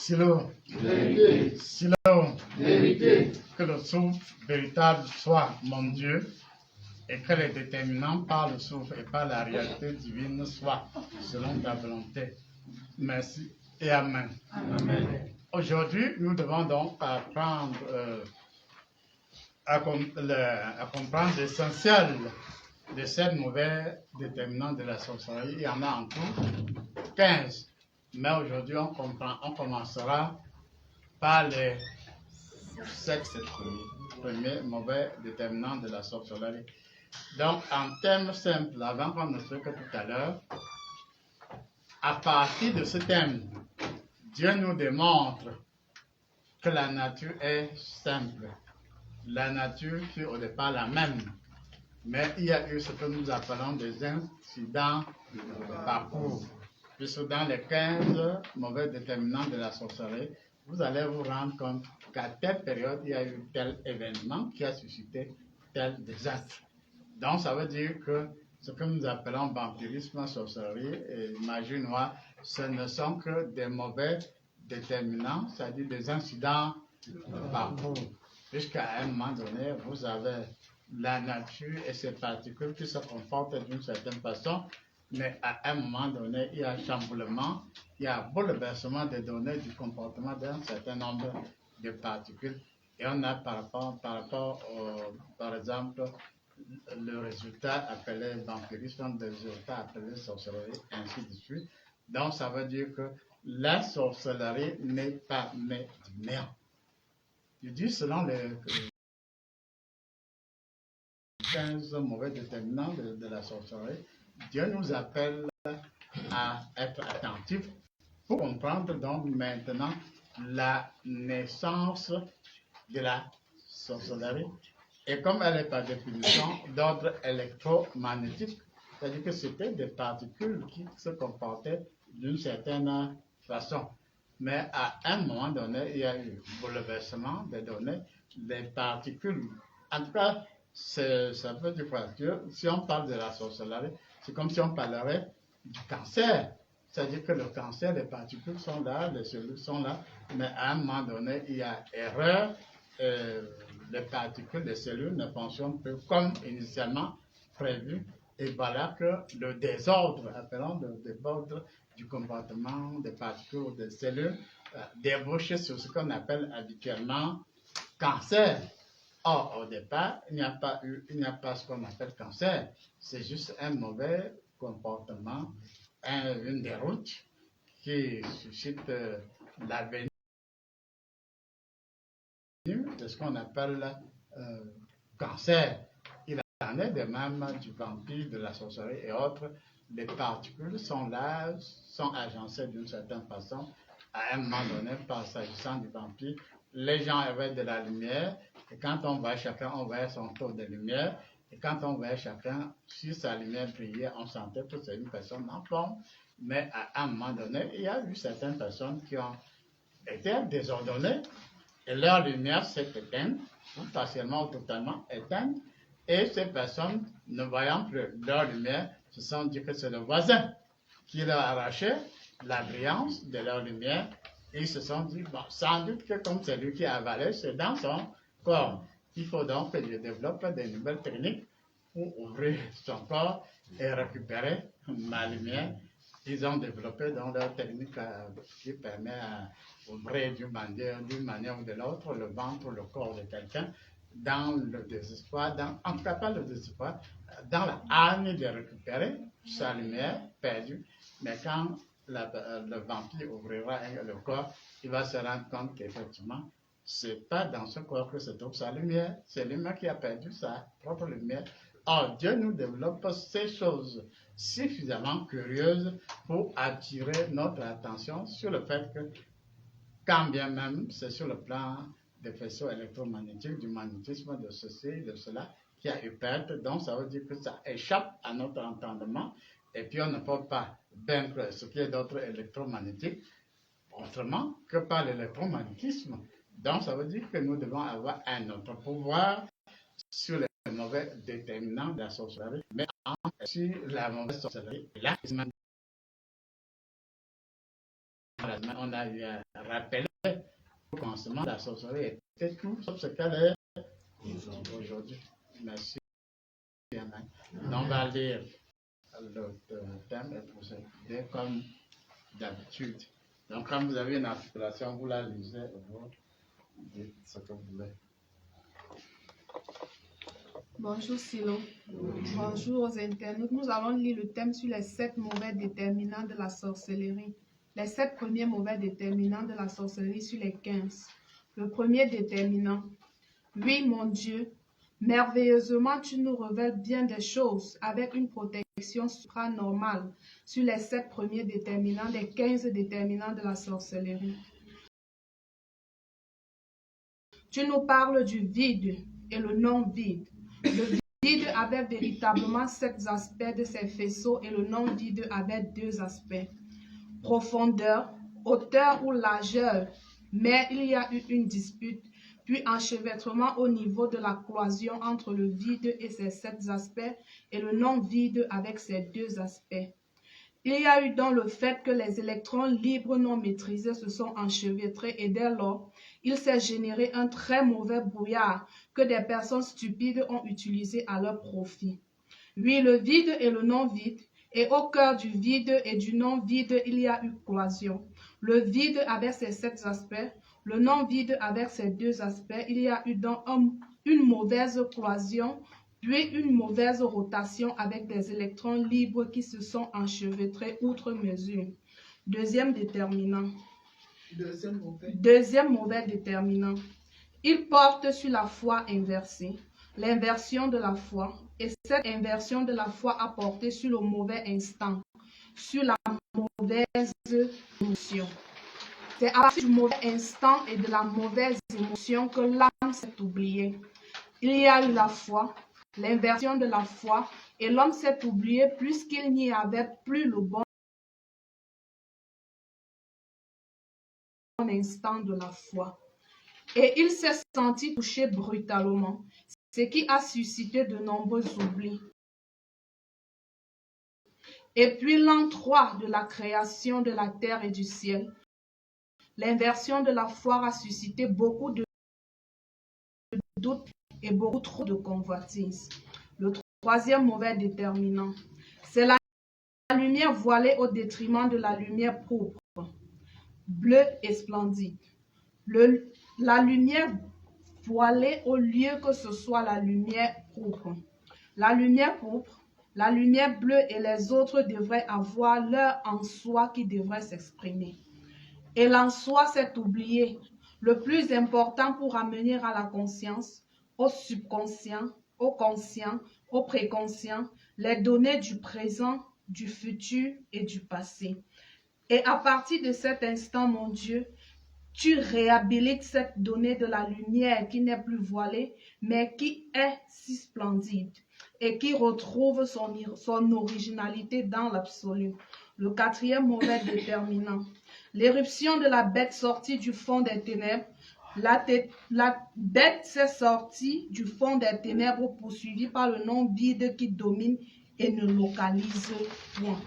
Silo, vérité, Silo, vérité, que le souffle véritable soit mon Dieu et que les déterminants par le souffle et par la réalité divine soient selon ta volonté. Merci et Amen. Amen. Aujourd'hui, nous devons donc apprendre à comprendre l'essentiel de cette mauvais déterminant de la sorcellerie. Il y en a en tout 15. Mais aujourd'hui, on commencera par les 7 premiers mauvais déterminants de la sorcellerie. Donc, en termes simples, avant qu'on ne soit que tout à l'heure, à partir de ce thème, Dieu nous démontre que la nature est simple. La nature fut au départ la même, mais il y a eu ce que nous appelons des incidents de parcours. Puisque dans les 15 mauvais déterminants de la sorcellerie, vous allez vous rendre compte qu'à telle période, il y a eu tel événement qui a suscité tel désastre. Donc, ça veut dire que ce que nous appelons vampirisme, sorcellerie et magie noire, ce ne sont que des mauvais déterminants, c'est-à-dire des incidents de parcours. Puisqu'à un moment donné, vous avez la nature et ses particules qui se comportent d'une certaine façon, mais à un moment donné, il y a un chamboulement, il y a un bouleversement des données du comportement d'un certain nombre de particules. Et on a par exemple, le résultat appelé vampirisme, le résultat appelé sorcellerie, ainsi de suite. Donc, ça veut dire que la sorcellerie n'est pas née du néant. Je dis selon les 15 mauvais déterminants de la sorcellerie, Dieu nous appelle à être attentifs pour comprendre donc maintenant la naissance de la sorcellerie. Et comme elle est par définition d'ordre électromagnétique, c'est-à-dire que c'était des particules qui se comportaient d'une certaine façon. Mais à un moment donné, il y a eu bouleversement des données, des particules. En tout cas, ça veut dire que si on parle de la sorcellerie, c'est comme si on parlerait du cancer. C'est-à-dire que le cancer, les particules sont là, les cellules sont là, mais à un moment donné, il y a erreur. Les particules, les cellules ne fonctionnent plus comme initialement prévu. Et voilà que le désordre, appelons le désordre du comportement des particules ou des cellules, débouche sur ce qu'on appelle habituellement cancer. Or, au départ, il n'y a pas ce qu'on appelle cancer. C'est juste un mauvais comportement, une déroute qui suscite l'avenir de ce qu'on appelle cancer. Il en est de même du vampire, de la sorcellerie et autres. Les particules sont là, sont agencées d'une certaine façon. À un moment donné, par s'agissant du vampire, les gens avaient de la lumière, et quand on voyait chacun, on voyait son taux de lumière, et quand on voyait chacun, si sa lumière brillait, on sentait que c'est une personne en forme. Mais à un moment donné, il y a eu certaines personnes qui ont été désordonnées, et leur lumière s'est éteinte, ou partiellement ou totalement éteinte, et ces personnes, ne voyant plus leur lumière, se sont dit que c'est le voisin qui leur arrachait la brillance de leur lumière, et ils se sont dit, bon, sans doute que comme c'est lui qui a avalé, c'est dans son corps. Il faut donc que je développe des nouvelles techniques pour ouvrir son corps et récupérer ma lumière. Ils ont développé donc leur technique qui permet à ouvrir d'une manière ou de l'autre le ventre ou le corps de quelqu'un dans le désespoir, en tout cas pas le désespoir, dans la hargne de récupérer sa lumière perdue. Mais quand le vampire ouvrira le corps, il va se rendre compte qu'effectivement, c'est pas dans ce corps que se trouve sa lumière, c'est lui-même qui a perdu sa propre lumière. Or, Dieu nous développe ces choses suffisamment curieuses pour attirer notre attention sur le fait que, quand bien même c'est sur le plan des faisceaux électromagnétiques, du magnétisme, de ceci, de cela, qui a eu perte, donc ça veut dire que ça échappe à notre entendement, et puis on ne peut pas vaincre ce qui est d'autre électromagnétique autrement que par l'électromagnétisme. Donc ça veut dire que nous devons avoir un autre pouvoir sur les mauvais déterminants de la sorcellerie, mais sur la mauvaise sorcellerie, là, la semaine, on a eu à rappeler au commencement, la sorcellerie était tout sauf ce qu'elle est aujourd'hui. Merci. Donc, on va lire le thème et procéder comme d'habitude. Donc, quand vous avez une articulation, vous la lisez et vous dites ce que vous voulez. Bonjour Silo. Bonjour aux internautes. Nous allons lire le thème sur les 7 mauvais déterminants de la sorcellerie. Les 7 premiers mauvais déterminants de la sorcellerie sur les 15. Le premier déterminant. Oui, mon Dieu, merveilleusement tu nous révèles bien des choses avec une protection supranormale sur les 7 premiers déterminants des 15 déterminants de la sorcellerie. Tu nous parles du vide et le non-vide. Le vide avait véritablement 7 aspects de ses faisceaux et le non-vide avait 2 aspects. Profondeur, hauteur ou largeur, mais il y a eu une dispute, puis enchevêtrement au niveau de la cloison entre le vide et ses 7 aspects et le non-vide avec ses 2 aspects. Il y a eu dans le fait que les électrons libres non maîtrisés se sont enchevêtrés et dès lors, il s'est généré un très mauvais brouillard que des personnes stupides ont utilisé à leur profit. Oui, le vide et le non-vide, et au cœur du vide et du non-vide, il y a eu cloison. Le vide avec ses 7 aspects, le non-vide avec ses 2 aspects, il y a eu dans une mauvaise cloison, puis une mauvaise rotation avec des électrons libres qui se sont enchevêtrés outre mesure. Deuxième déterminant. Deuxième mauvais déterminant. Il porte sur la foi inversée, l'inversion de la foi, et cette inversion de la foi a porté sur le mauvais instant, sur la mauvaise émotion. C'est à partir du mauvais instant et de la mauvaise émotion que l'âme s'est oubliée. Il y a eu la foi, l'inversion de la foi, et l'homme s'est oublié puisqu'il n'y avait plus le bon instant de la foi. Et il s'est senti touché brutalement, ce qui a suscité de nombreux oublis. Et puis l'an 3 de la création de la terre et du ciel, l'inversion de la foi a suscité beaucoup de doutes et beaucoup trop de convoitises. Le troisième mauvais déterminant, c'est la lumière voilée au détriment de la lumière pourpre, bleue et splendide. La lumière voilée au lieu que ce soit la lumière pourpre. La lumière pourpre, la lumière bleue et les autres devraient avoir leur en soi qui devrait s'exprimer. Et l'en soi s'est oublié, le plus important pour amener à la conscience, au subconscient, au conscient, au préconscient, les données du présent, du futur et du passé. Et à partir de cet instant, mon Dieu, tu réhabilites cette donnée de la lumière qui n'est plus voilée, mais qui est si splendide et qui retrouve son originalité dans l'absolu. Le quatrième mauvais déterminant, l'éruption de la bête sortie du fond des ténèbres. La bête s'est sortie du fond des ténèbres poursuivie par le non-vide qui domine et ne localise point.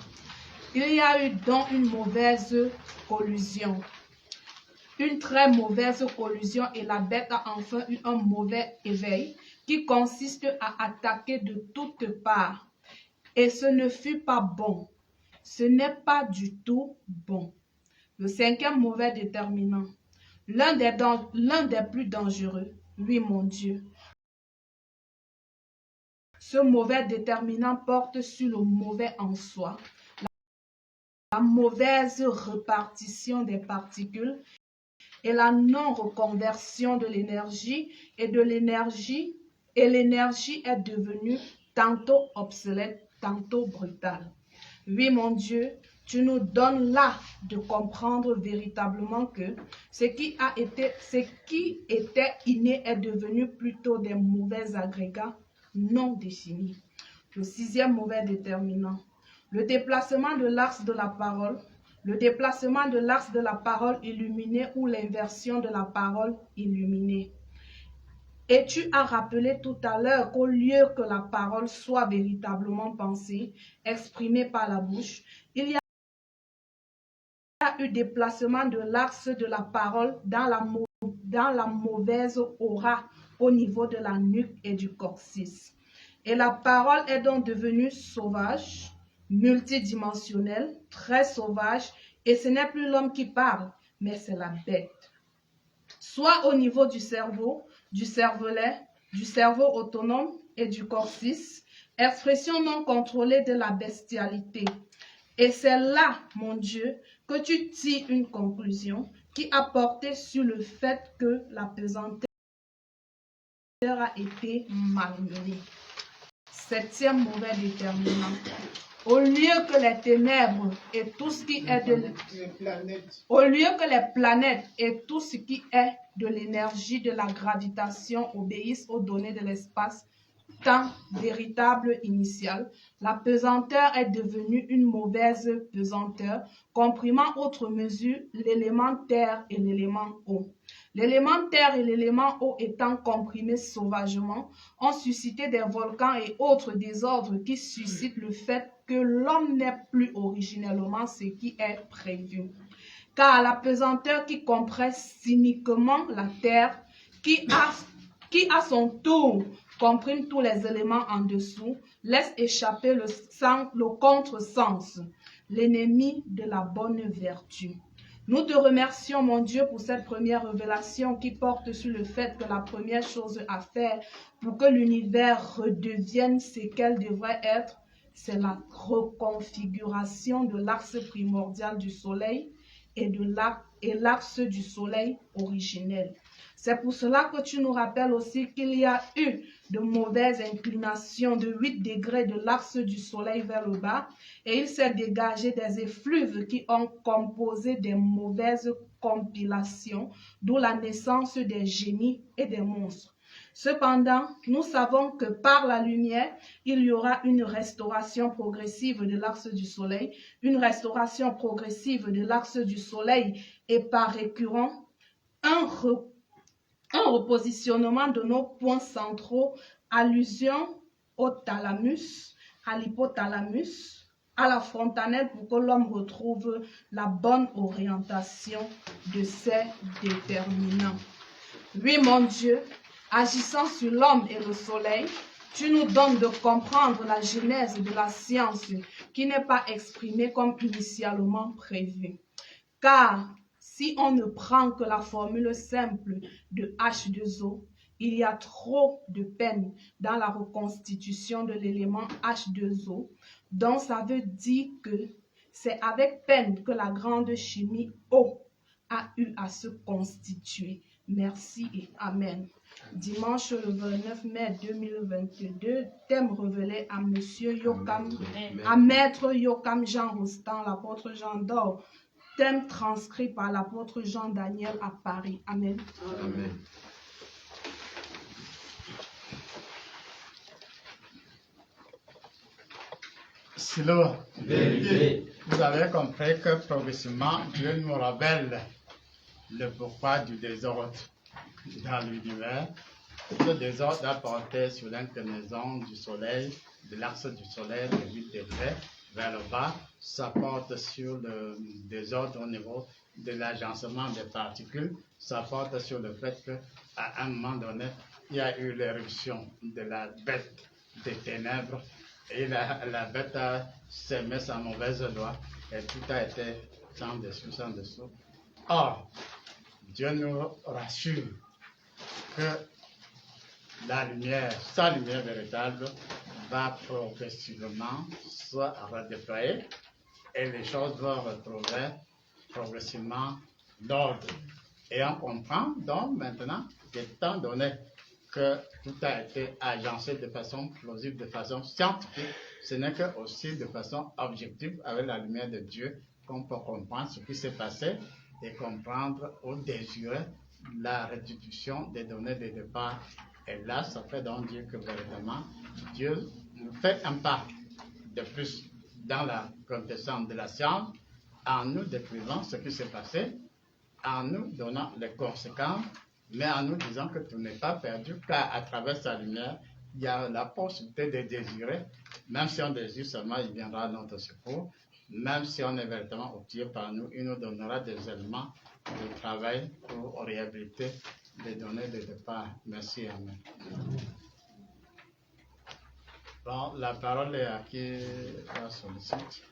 Il y a eu donc une mauvaise collusion. Une très mauvaise collusion et la bête a enfin eu un mauvais éveil qui consiste à attaquer de toutes parts. Et ce ne fut pas bon. Ce n'est pas du tout bon. Le cinquième mauvais déterminant, l'un des plus dangereux, oui mon Dieu. Ce mauvais déterminant porte sur le mauvais en soi, la mauvaise répartition des particules et la non-reconversion de l'énergie et l'énergie est devenue tantôt obsolète, tantôt brutale. Oui, mon Dieu, tu nous donnes là de comprendre véritablement que ce qui était inné est devenu plutôt des mauvais agrégats non définis. Le sixième mauvais déterminant, le déplacement de l'axe de la parole, le déplacement de l'axe de la parole illuminée ou l'inversion de la parole illuminée. Et tu as rappelé tout à l'heure qu'au lieu que la parole soit véritablement pensée, exprimée par la bouche, il y eu déplacement de l'axe de la parole dans la mauvaise aura au niveau de la nuque et du coccyx. Et la parole est donc devenue sauvage, multidimensionnelle, très sauvage, et ce n'est plus l'homme qui parle, mais c'est la bête. Soit au niveau du cerveau, du cervelet, du cerveau autonome et du coccyx, expression non contrôlée de la bestialité. Et c'est là, mon Dieu, que tu tires une conclusion qui a porté sur le fait que la pesanteur a été malmenée. Septième mauvais déterminant. Au lieu que les ténèbres et tout ce qui est au lieu que les planètes et tout ce qui est de l'énergie de la gravitation obéissent aux données de l'espace, temps véritable initial, la pesanteur est devenue une mauvaise pesanteur, comprimant outre mesure l'élément terre et l'élément eau. L'élément terre et l'élément eau étant comprimés sauvagement, ont suscité des volcans et autres désordres qui suscitent le fait que l'homme n'est plus originellement ce qui est prévu. Car la pesanteur qui compresse cyniquement la terre, qui à son tour comprime tous les éléments en dessous, laisse échapper le contresens, l'ennemi de la bonne vertu. Nous te remercions, mon Dieu, pour cette première révélation qui porte sur le fait que la première chose à faire pour que l'univers redevienne ce qu'elle devrait être, c'est la reconfiguration de l'axe primordial du Soleil et l'axe du Soleil originel. C'est pour cela que tu nous rappelles aussi qu'il y a eu de mauvaises inclinations de 8 degrés de l'axe du Soleil vers le bas et il s'est dégagé des effluves qui ont composé des mauvaises compilations, d'où la naissance des génies et des monstres. Cependant, nous savons que par la lumière, il y aura une restauration progressive de l'axe du Soleil, une restauration progressive de l'axe du Soleil et par récurrent, un repositionnement de nos points centraux, allusion au thalamus, à l'hypothalamus, à la fontanelle pour que l'homme retrouve la bonne orientation de ses déterminants. Oui, mon Dieu, agissant sur l'homme et le soleil, tu nous donnes de comprendre la genèse de la science qui n'est pas exprimée comme initialement prévu. Car si on ne prend que la formule simple de H2O, il y a trop de peine dans la reconstitution de l'élément H2O, donc ça veut dire que c'est avec peine que la grande chimie O a eu à se constituer. Merci et Amen. Dimanche le 29 mai 2022, thème révélé à Monsieur Yokam, à Maître Yokam Jean Rostand, l'apôtre Jean d'Or. Thème transcrit par l'apôtre Jean Daniel à Paris. Amen. Amen. Silo, Vérité. vous avez compris que progressivement, Dieu nous révèle le pourquoi du désordre dans l'univers. Ce désordre a porté sur l'inclinaison du soleil, de l'axe du soleil de 8 degrés vers le bas. Ça porte sur le désordre au niveau de l'agencement des particules. Ça porte sur le fait qu'à un moment donné, il y a eu l'éruption de la bête des ténèbres et la bête a semé sa mauvaise loi et tout a été sans dessous, sans dessous. Or, Dieu nous rassure que la lumière, sa lumière véritable, va progressivement se redéployer et les choses vont retrouver progressivement l'ordre. Et on comprend donc maintenant qu'étant donné que tout a été agencé de façon plausible, de façon scientifique, ce n'est que aussi de façon objective avec la lumière de Dieu qu'on peut comprendre ce qui s'est passé et comprendre ou désirer la restitution des données de départ. Et là, ça fait donc dire que véritablement, Dieu nous fait un pas de plus dans la connaissance de la science, en nous décrivant ce qui s'est passé, en nous donnant les conséquences, mais en nous disant que tout n'est pas perdu, car à travers sa lumière, il y a la possibilité de désirer, même si on désire seulement, il viendra à notre secours, même si on est véritablement outillé par nous, il nous donnera des éléments de travail pour réhabiliter les données de départ. Merci, Amen. Bon, la parole est à qui la sollicite.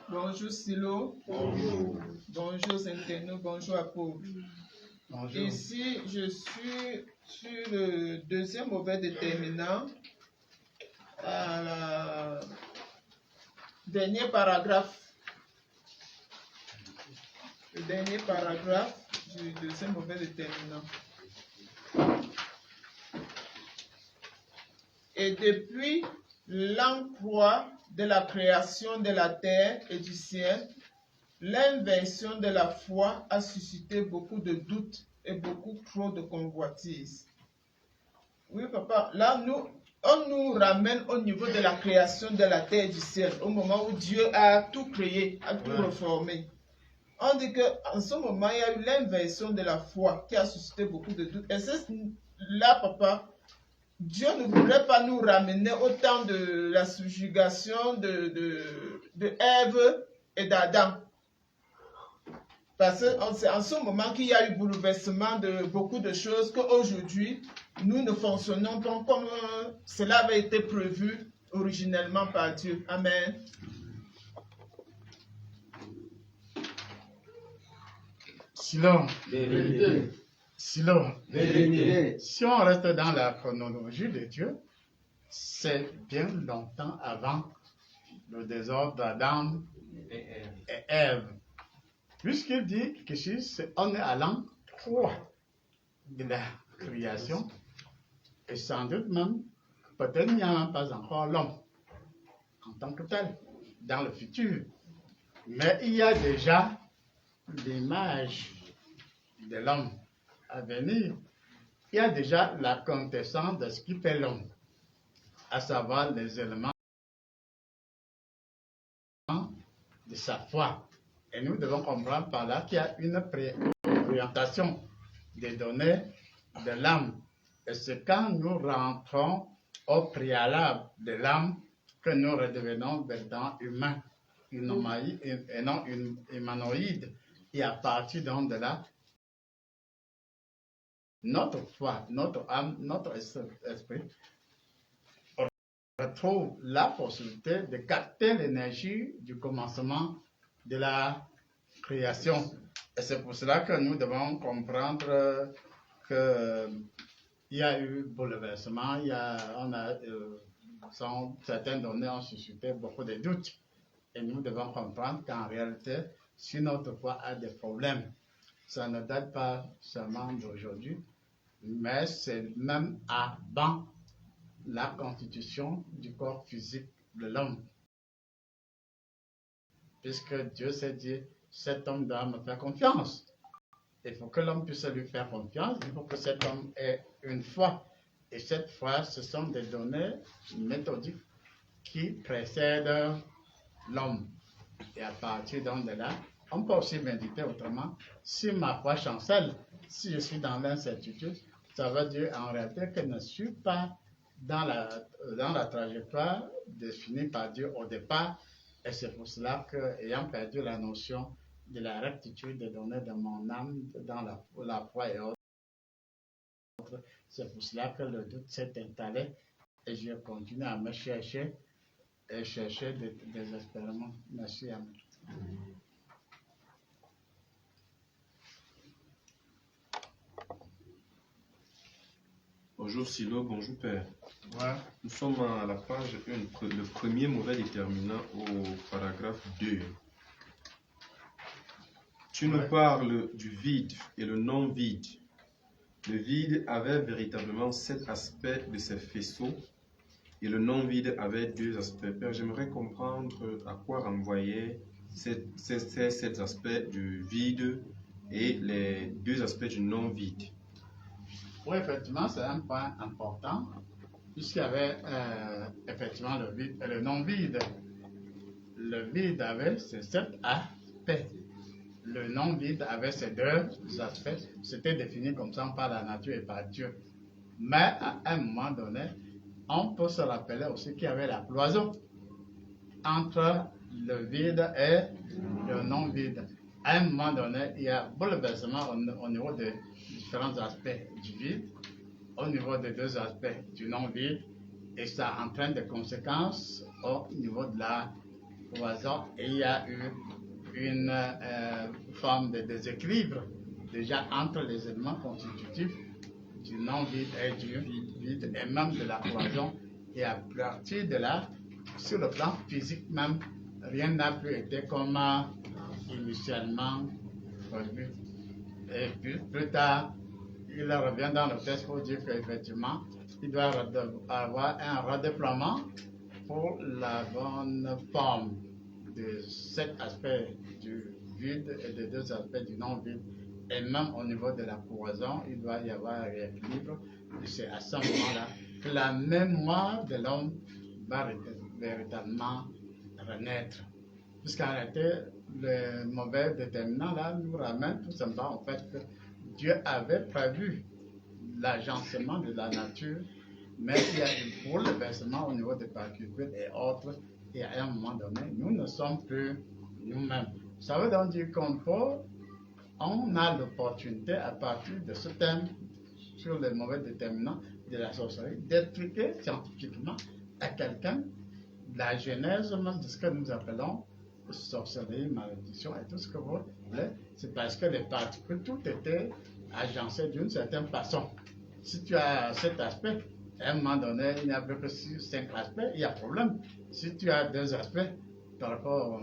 Bonjour Silo. Bonjour. Bonjour Centeno. Bonjour Apôtre. Bonjour. Ici, je suis sur le deuxième mauvais déterminant à la dernier paragraphe. Le dernier paragraphe du deuxième mauvais déterminant. Et depuis l'emploi de la création de la terre et du ciel, l'invention de la foi a suscité beaucoup de doutes et beaucoup trop de convoitises. Oui, papa, là, on nous ramène au niveau de la création de la terre et du ciel, au moment où Dieu a tout créé, a tout reformé. On dit qu'en ce moment, il y a eu l'invention de la foi qui a suscité beaucoup de doutes. Et c'est là, papa, Dieu ne voudrait pas nous ramener au temps de la subjugation de Ève et d'Adam. Parce que c'est en ce moment qu'il y a eu bouleversement de beaucoup de choses qu'aujourd'hui, nous ne fonctionnons pas comme cela avait été prévu originellement par Dieu. Amen. Silo. Vérité. Silo. Vérité. Si on reste dans la chronologie de Dieu, c'est bien longtemps avant le désordre d'Adam et Ève. Puisqu'il dit que on est à l'an 3 de la création, et sans doute même, peut-être il n'y a même pas encore l'homme en tant que tel, dans le futur. Mais il y a déjà l'image de l'homme à venir. Il y a déjà la quintessence de ce qui fait l'homme, à savoir les éléments de sa foi. Et nous devons comprendre par là qu'il y a une préorientation des données de l'âme. Et c'est quand nous rentrons au préalable de l'âme que nous redevenons véritablement humains, et non humanoïdes. Et à partir donc de là, notre foi, notre âme, notre esprit retrouve la possibilité de capter l'énergie du commencement de la création. Et c'est pour cela que nous devons comprendre qu'il y a eu bouleversement, certaines données ont suscité beaucoup de doutes. Et nous devons comprendre qu'en réalité, si notre foi a des problèmes, ça ne date pas seulement d'aujourd'hui, mais c'est même avant la constitution du corps physique de l'homme. Puisque Dieu s'est dit, cet homme doit me faire confiance. Il faut que l'homme puisse lui faire confiance, il faut que cet homme ait une foi. Et cette foi, ce sont des données méthodiques qui précèdent l'homme. Et à partir donc de là, on peut aussi méditer autrement. Si ma foi chancelle, si je suis dans l'incertitude, ça veut dire en réalité que je ne suis pas dans la trajectoire définie par Dieu au départ. Et c'est pour cela que, ayant perdu la notion de la rectitude des données de mon âme dans la foi et autres, c'est pour cela que le doute s'est installé et je continue à me chercher et chercher désespérément. Merci, Amen. Bonjour Silo, bonjour Père. Ouais. Nous sommes à la page 1, le premier mauvais déterminant au paragraphe 2. Tu nous parles du vide et le non-vide. Le vide avait véritablement 7 aspects de ses faisceaux et le non-vide avait 2 aspects. Père, j'aimerais comprendre à quoi renvoyaient ces 7 aspects du vide et les 2 aspects du non-vide. Oui, effectivement, c'est un point important, puisqu'il y avait effectivement le vide et le non-vide. Le vide avait ces 7 aspects. Le non-vide avait ces 2 aspects. C'était défini comme ça par la nature et par Dieu. Mais à un moment donné, on peut se rappeler aussi qu'il y avait la cloison entre le vide et le non-vide. À un moment donné, il y a bouleversement au niveau des différents aspects du vide, au niveau des deux aspects du non-vide, et ça entraîne des conséquences au niveau de la cloison. Et il y a eu une forme de déséquilibre déjà entre les éléments constitutifs du non-vide et du vide, et même de la cloison. Et à partir de là, sur le plan physique même, rien n'a plus été comme initialement prévu. Et puis plus tard, il revient dans le texte pour dire qu'effectivement, il doit avoir un redéploiement pour la bonne forme de cet aspect du vide et des deux aspects du non-vide. Et même au niveau de la cloison, il doit y avoir un rééquilibre. Et c'est à ce moment-là que la mémoire de l'homme va véritablement renaître. Puisqu'en réalité, le mauvais déterminant là nous ramène tout simplement au fait que Dieu avait prévu l'agencement de la nature, mais il y a eu bouleversement au niveau des particules et autres, et à un moment donné, nous ne sommes plus nous-mêmes. Ça veut donc dire on a l'opportunité, à partir de ce thème sur les mauvais déterminants de la sorcellerie, d'expliquer scientifiquement à quelqu'un la genèse même de ce que nous appelons sorcellerie, malédiction et tout ce que vous voulez. C'est parce que les particules, tout était agencé d'une certaine façon. Si tu as cet aspect, à un moment donné, il n'y a plus que 5 aspects, il y a problème. Si tu as 2 aspects par rapport au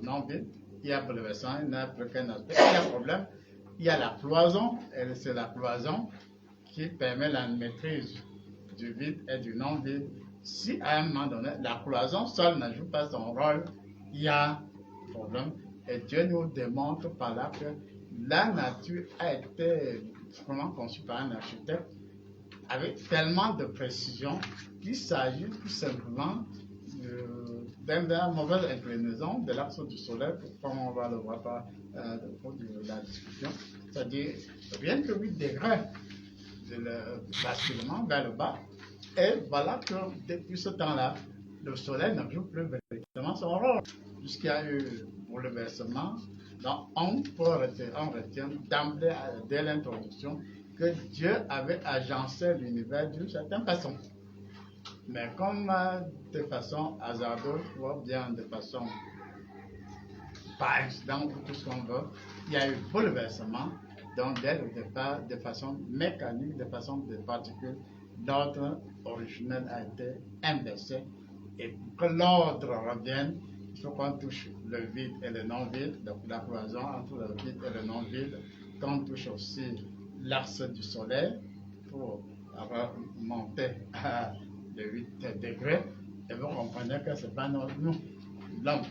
non-vide, il y a bouleversement, il n'y a plus qu'un aspect, il y a problème. Il y a la cloison, et c'est la cloison qui permet la maîtrise du vide et du non-vide. Si à un moment donné, la cloison seule ne joue pas son rôle, il y a problème. Et Dieu nous démontre par là que la nature a été vraiment conçue par un architecte avec tellement de précision qu'il s'agit tout simplement d'une mauvaise inclinaison de l'axe du soleil, comme on va le voir par au cours de la discussion. C'est-à-dire rien que 8 degrés de basculement vers le bas. Et voilà que depuis ce temps-là, le soleil ne joue plus véritablement son rôle, puisqu'il y a eu bouleversement. Donc on retient d'emblée, dès l'introduction, que Dieu avait agencé l'univers d'une certaine façon. Mais comme de façon hasardeuse, ou bien de façon par accident, ou tout ce qu'on veut, il y a eu bouleversement, donc dès le départ, de façon mécanique, de façon de particules, l'ordre originel a été inversé. Et pour que l'ordre revienne, il faut qu'on touche le vide et le non-vide, donc la cloison entre le vide et le non-vide, qu'on touche aussi l'axe du soleil pour remonter à les 8 degrés. Et vous comprenez que ce n'est pas nous, l'homme,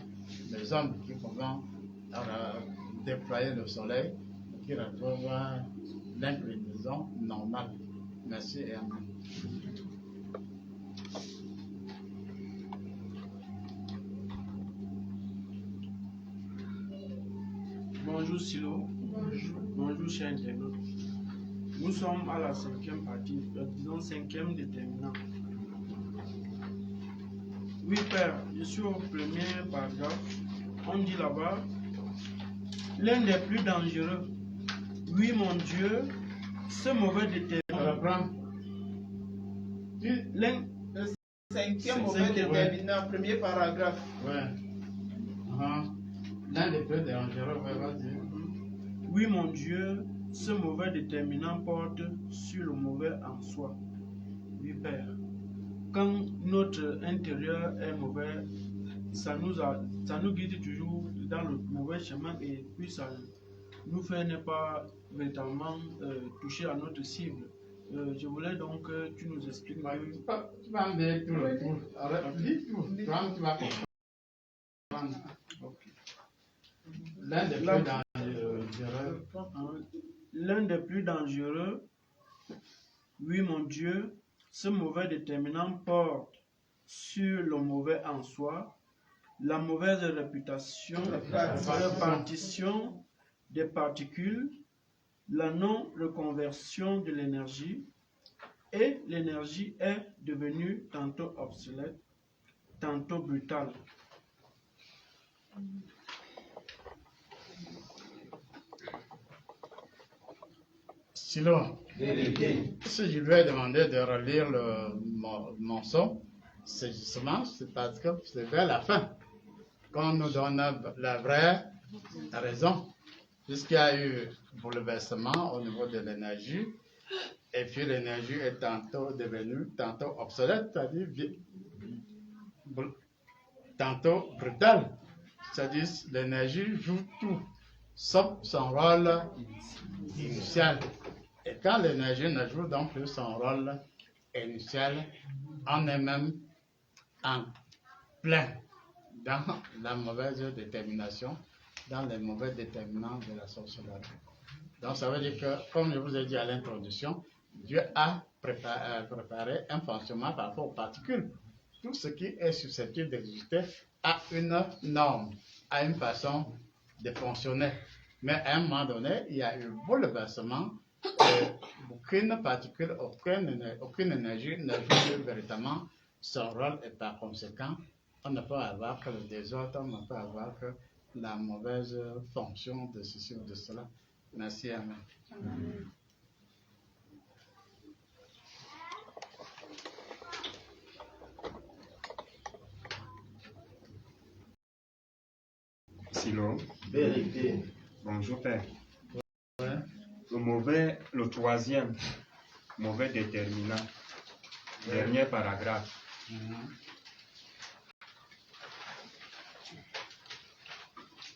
les hommes qui pouvons déployer le soleil, qui retrouvent l'inclinaison normale. Merci et amen. Bonjour Silo. Bonjour. Bonjour chers internautes. Nous sommes à la 5e partie, disons 5e déterminant. Oui père, je suis au premier paragraphe. On dit là-bas, l'un des plus dangereux. Oui mon Dieu, ce mauvais déterminant. Le 5e mauvais déterminant, premier paragraphe. Ouais. L'un des plus dangereux, vas-y. Oui mon Dieu, ce mauvais déterminant porte sur le mauvais en soi. Oui père. Quand notre intérieur est mauvais, ça nous guide toujours dans le mauvais chemin et puis ça nous fait ne pas véritablement toucher à notre cible. Je voulais donc que tu nous expliques. Tu vas me dire tout le tour. Alors, lis tout. Tu vas comprendre. L'un des plus dangereux. L'un des plus dangereux, oui mon Dieu, ce mauvais déterminant porte sur le mauvais en soi, la mauvaise réputation, répartition des particules, la non-reconversion de l'énergie, et l'énergie est devenue tantôt obsolète, tantôt brutale. Sinon, Vérité. si je lui ai demandé de relire le morceau, c'est justement parce que c'est vers la fin qu'on nous donne la vraie raison. Puisqu'il y a eu bouleversement au niveau de l'énergie, et puis l'énergie est tantôt devenue tantôt obsolète, c'est-à-dire tantôt brutale. C'est-à-dire l'énergie joue tout, sauf son rôle initial. Et quand l'énergie ne joue donc plus son rôle initial, on est même en plein dans la mauvaise détermination, dans les mauvais déterminants de la sorcellerie. Donc ça veut dire que, comme je vous ai dit à l'introduction, Dieu a préparé un fonctionnement par rapport aux particules. Tout ce qui est susceptible d'exister a une norme, a une façon de fonctionner. Mais à un moment donné, il y a eu bouleversement et aucune particule, aucune énergie ne joue véritablement son rôle et par conséquent, on ne peut avoir que le désordre, on ne peut avoir que la mauvaise fonction de ceci ou de cela. Merci, Amen. Amen. Silo. Vérité. Bonjour Père. Ouais. Le troisième, mauvais déterminant. Dernier paragraphe.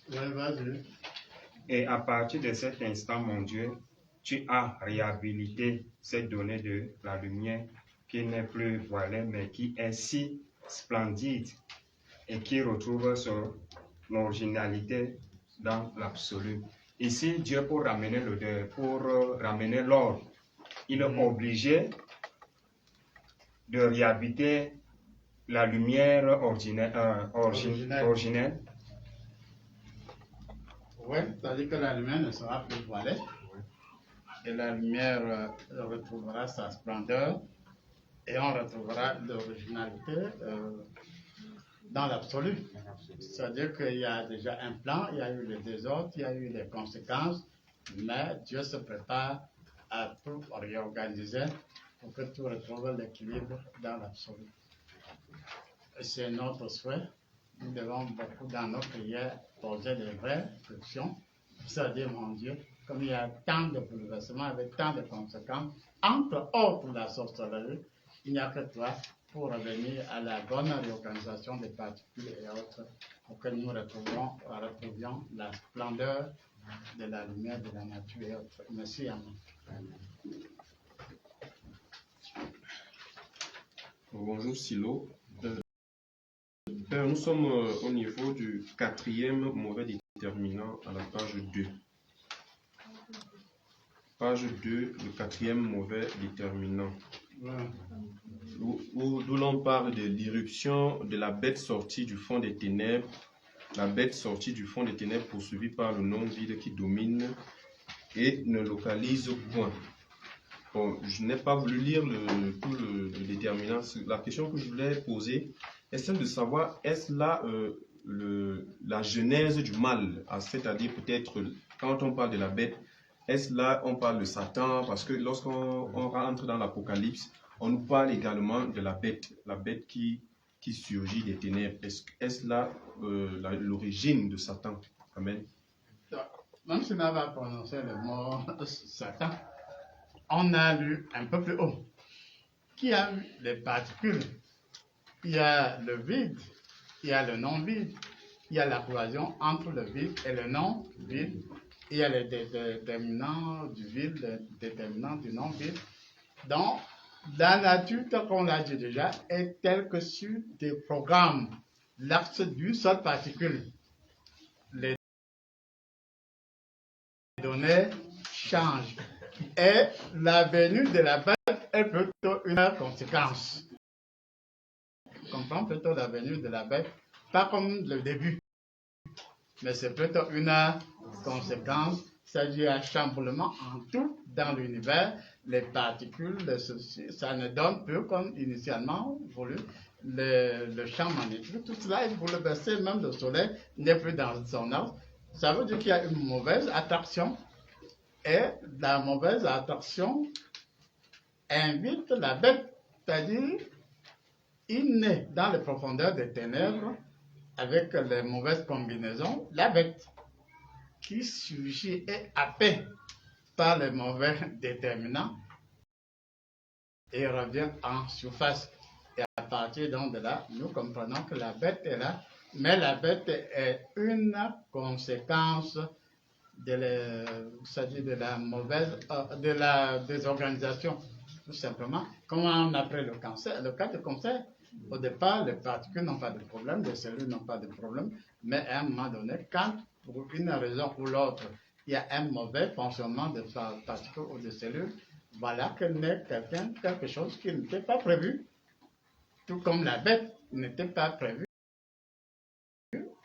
Ouais, vas-y. Et à partir de cet instant, mon Dieu, tu as réhabilité cette donnée de la lumière qui n'est plus voilée, mais qui est si splendide et qui retrouve son originalité dans l'absolu. Ici, Dieu, pour ramener l'ordre, il est obligé de réhabiter la lumière originelle. Oui, c'est-à-dire que la lumière ne sera plus voilée. Et la lumière retrouvera sa splendeur et on retrouvera l'originalité dans l'absolu. C'est-à-dire qu'il y a déjà un plan, il y a eu le désordre, il y a eu les conséquences, mais Dieu se prépare à tout réorganiser pour que tout retrouve l'équilibre dans l'absolu. Et c'est notre souhait. Nous devons beaucoup dans nos prières poser des vraies questions. C'est-à-dire, mon Dieu, comme il y a tant de bouleversements avec tant de conséquences, entre autres la sorcellerie, il n'y a que toi pour revenir à la bonne réorganisation des particules et autres, pour que nous retrouvions la splendeur de la lumière de la nature et autres. Merci, Amen. Bonjour Silo. Père, nous sommes au niveau du quatrième mauvais déterminant à la page 2. Page 2, le quatrième mauvais déterminant. Ouais. D'où l'on parle de l'irruption de la bête sortie du fond des ténèbres. La bête sortie du fond des ténèbres poursuivie par le non-vide qui domine et ne localise point. Bon, je n'ai pas voulu lire tout le déterminant. La question que je voulais poser est celle de savoir, est-ce là la genèse du mal, c'est-à-dire peut-être quand on parle de la bête, est-ce là on parle de Satan, parce que lorsqu'on rentre dans l'Apocalypse, on nous parle également de la bête qui surgit des ténèbres. Est-ce là l'origine de Satan? Amen. Même si on n'a pas prononcé le mot Satan, on a lu un peu plus haut qu'il y a eu les particules, il y a le vide, il y a le non-vide, il y a la cohésion entre le vide et le non-vide, il y a les déterminants du vide, les déterminants du non-vide. Donc, la nature, tel qu'on l'a dit déjà, est telle que sur des programmes, l'axe d'une seule particule, les données changent. Et la venue de la bête est plutôt une conséquence. On comprend plutôt la venue de la bête, pas comme le début, mais c'est plutôt une conséquence s'agit d'un chamboulement en tout dans l'univers, les particules, ça ne donne plus comme initialement voulu. Le champ magnétique, tout cela est bouleversé, même le soleil n'est plus dans son axe. Ça veut dire qu'il y a une mauvaise attraction. Et la mauvaise attraction invite la bête, c'est-à-dire il naît dans les profondeurs des ténèbres avec les mauvaises combinaisons, la bête qui surgit et happée par les mauvais déterminants et revient en surface. Et à partir donc de là, nous comprenons que la bête est là, mais la bête est une conséquence de la mauvaise, de la désorganisation, tout simplement. Comment on appelle le cancer? Le cas de cancer, au départ, les particules n'ont pas de problème, les cellules n'ont pas de problème, mais à un moment donné, quand pour une raison ou l'autre, il y a un mauvais fonctionnement de particules ou de cellules, voilà que naît quelque chose qui n'était pas prévu. Tout comme la bête n'était pas prévue,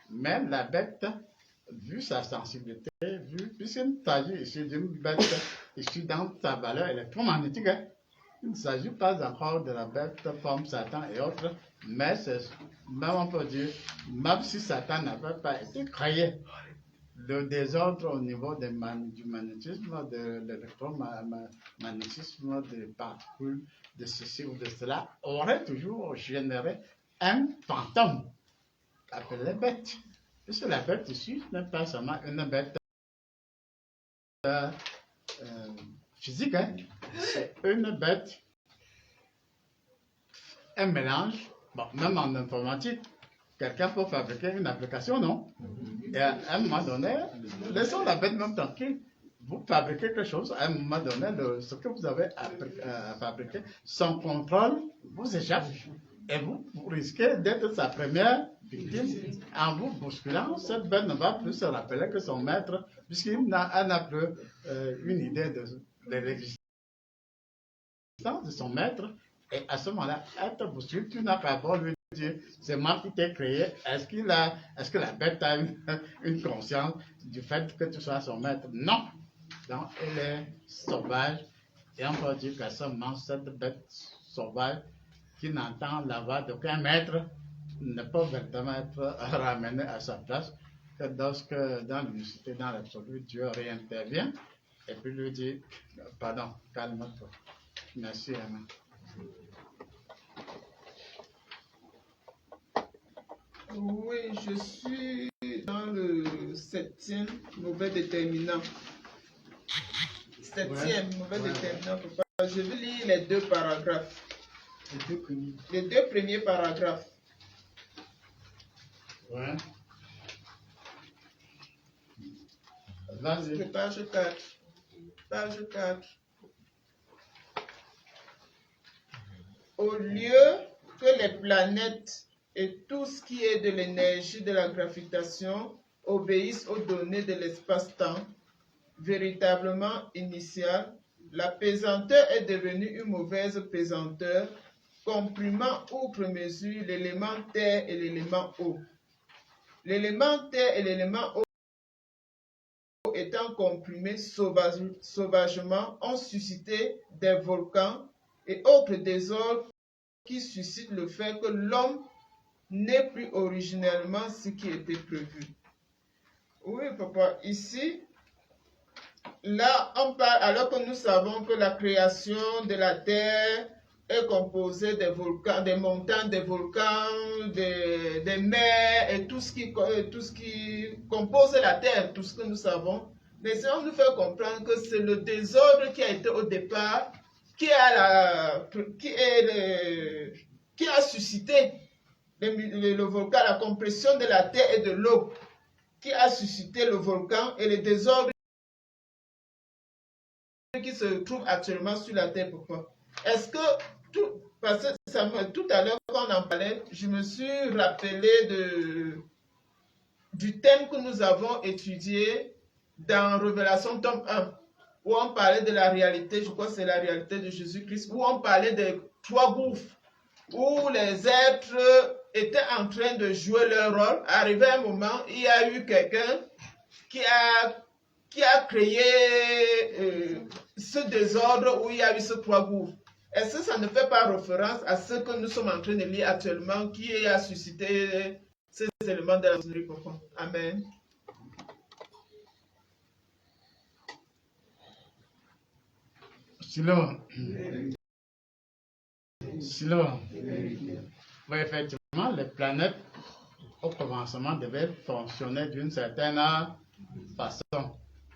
mais la bête, vu sa sensibilité, puisqu'il s'agit ici d'une bête, ici dans sa valeur électromagnétique, il ne s'agit pas encore de la bête comme Satan et autres, mais même on peut dire, même si Satan n'avait pas été créé, le désordre au niveau du magnétisme, de l'électromagnétisme, des particules, de ceci ou de cela, aurait toujours généré un fantôme appelé bête. Puisque la bête ici n'est pas seulement une bête physique, hein. C'est une bête, un mélange, bon, même en informatique, quelqu'un peut fabriquer une application, non? Et à un moment donné, laissons la bête même tranquille. Vous fabriquez quelque chose, à un moment donné, ce que vous avez fabriqué, son contrôle vous échappe. Et vous risquez d'être sa première victime. En vous bousculant, cette bête ne va plus se rappeler que son maître, puisqu'il n'a plus une idée de l'existence de son maître. Et à ce moment-là, être bousculé, tu n'as qu'à voir lui dire, c'est moi qui t'ai créé. Est-ce que la bête a une conscience du fait que tu sois son maître? Non. Donc, elle est sauvage. Et on peut dire qu'à ce moment, cette bête sauvage qui n'entend la voix d'aucun maître ne peut véritablement être ramenée à sa place que lorsque dans l'unicité, dans l'absolu, Dieu réintervient et puis lui dit, pardon, calme-toi. Merci, Amen. Oui, je suis dans le 7e mauvais déterminant. 7e mauvais déterminant, papa. Je vais lire les deux paragraphes. Les deux premiers paragraphes. Ouais. Vas-y. Page 4. Page 4. Au lieu que les planètes et tout ce qui est de l'énergie de la gravitation obéissent aux données de l'espace-temps, véritablement initial, la pesanteur est devenue une mauvaise pesanteur, comprimant outre mesure l'élément terre et l'élément eau. L'élément terre et l'élément eau étant comprimés sauvagement ont suscité des volcans et autres désordres qui suscitent le fait que l'homme n'est plus originellement ce qui était prévu. Oui, papa, ici, là, on parle, alors que nous savons que la création de la terre est composée des volcans, des montagnes, des volcans, des mers et tout ce qui compose la terre, tout ce que nous savons. Mais ça nous fait comprendre que c'est le désordre qui a été au départ, qui a suscité le volcan, la compression de la terre et de l'eau, qui a suscité le volcan et les désordres qui se trouvent actuellement sur la terre. Pourquoi? Est-ce que, parce que tout à l'heure quand on en parlait, je me suis rappelé du thème que nous avons étudié dans Révélation tome 1, où on parlait de la réalité, je crois que c'est la réalité de Jésus-Christ, où on parlait des 3 gouffres, où les êtres étaient en train de jouer leur rôle. Arrivé un moment, il y a eu quelqu'un qui qui a créé ce désordre où il y a eu ces 3 gouffres? Est-ce que ça ne fait pas référence à ce que nous sommes en train de lire actuellement qui a suscité ces éléments de la maçonnerie profonde? Amen. Silo. Oui, effectivement, les planètes, au commencement, devaient fonctionner d'une certaine façon.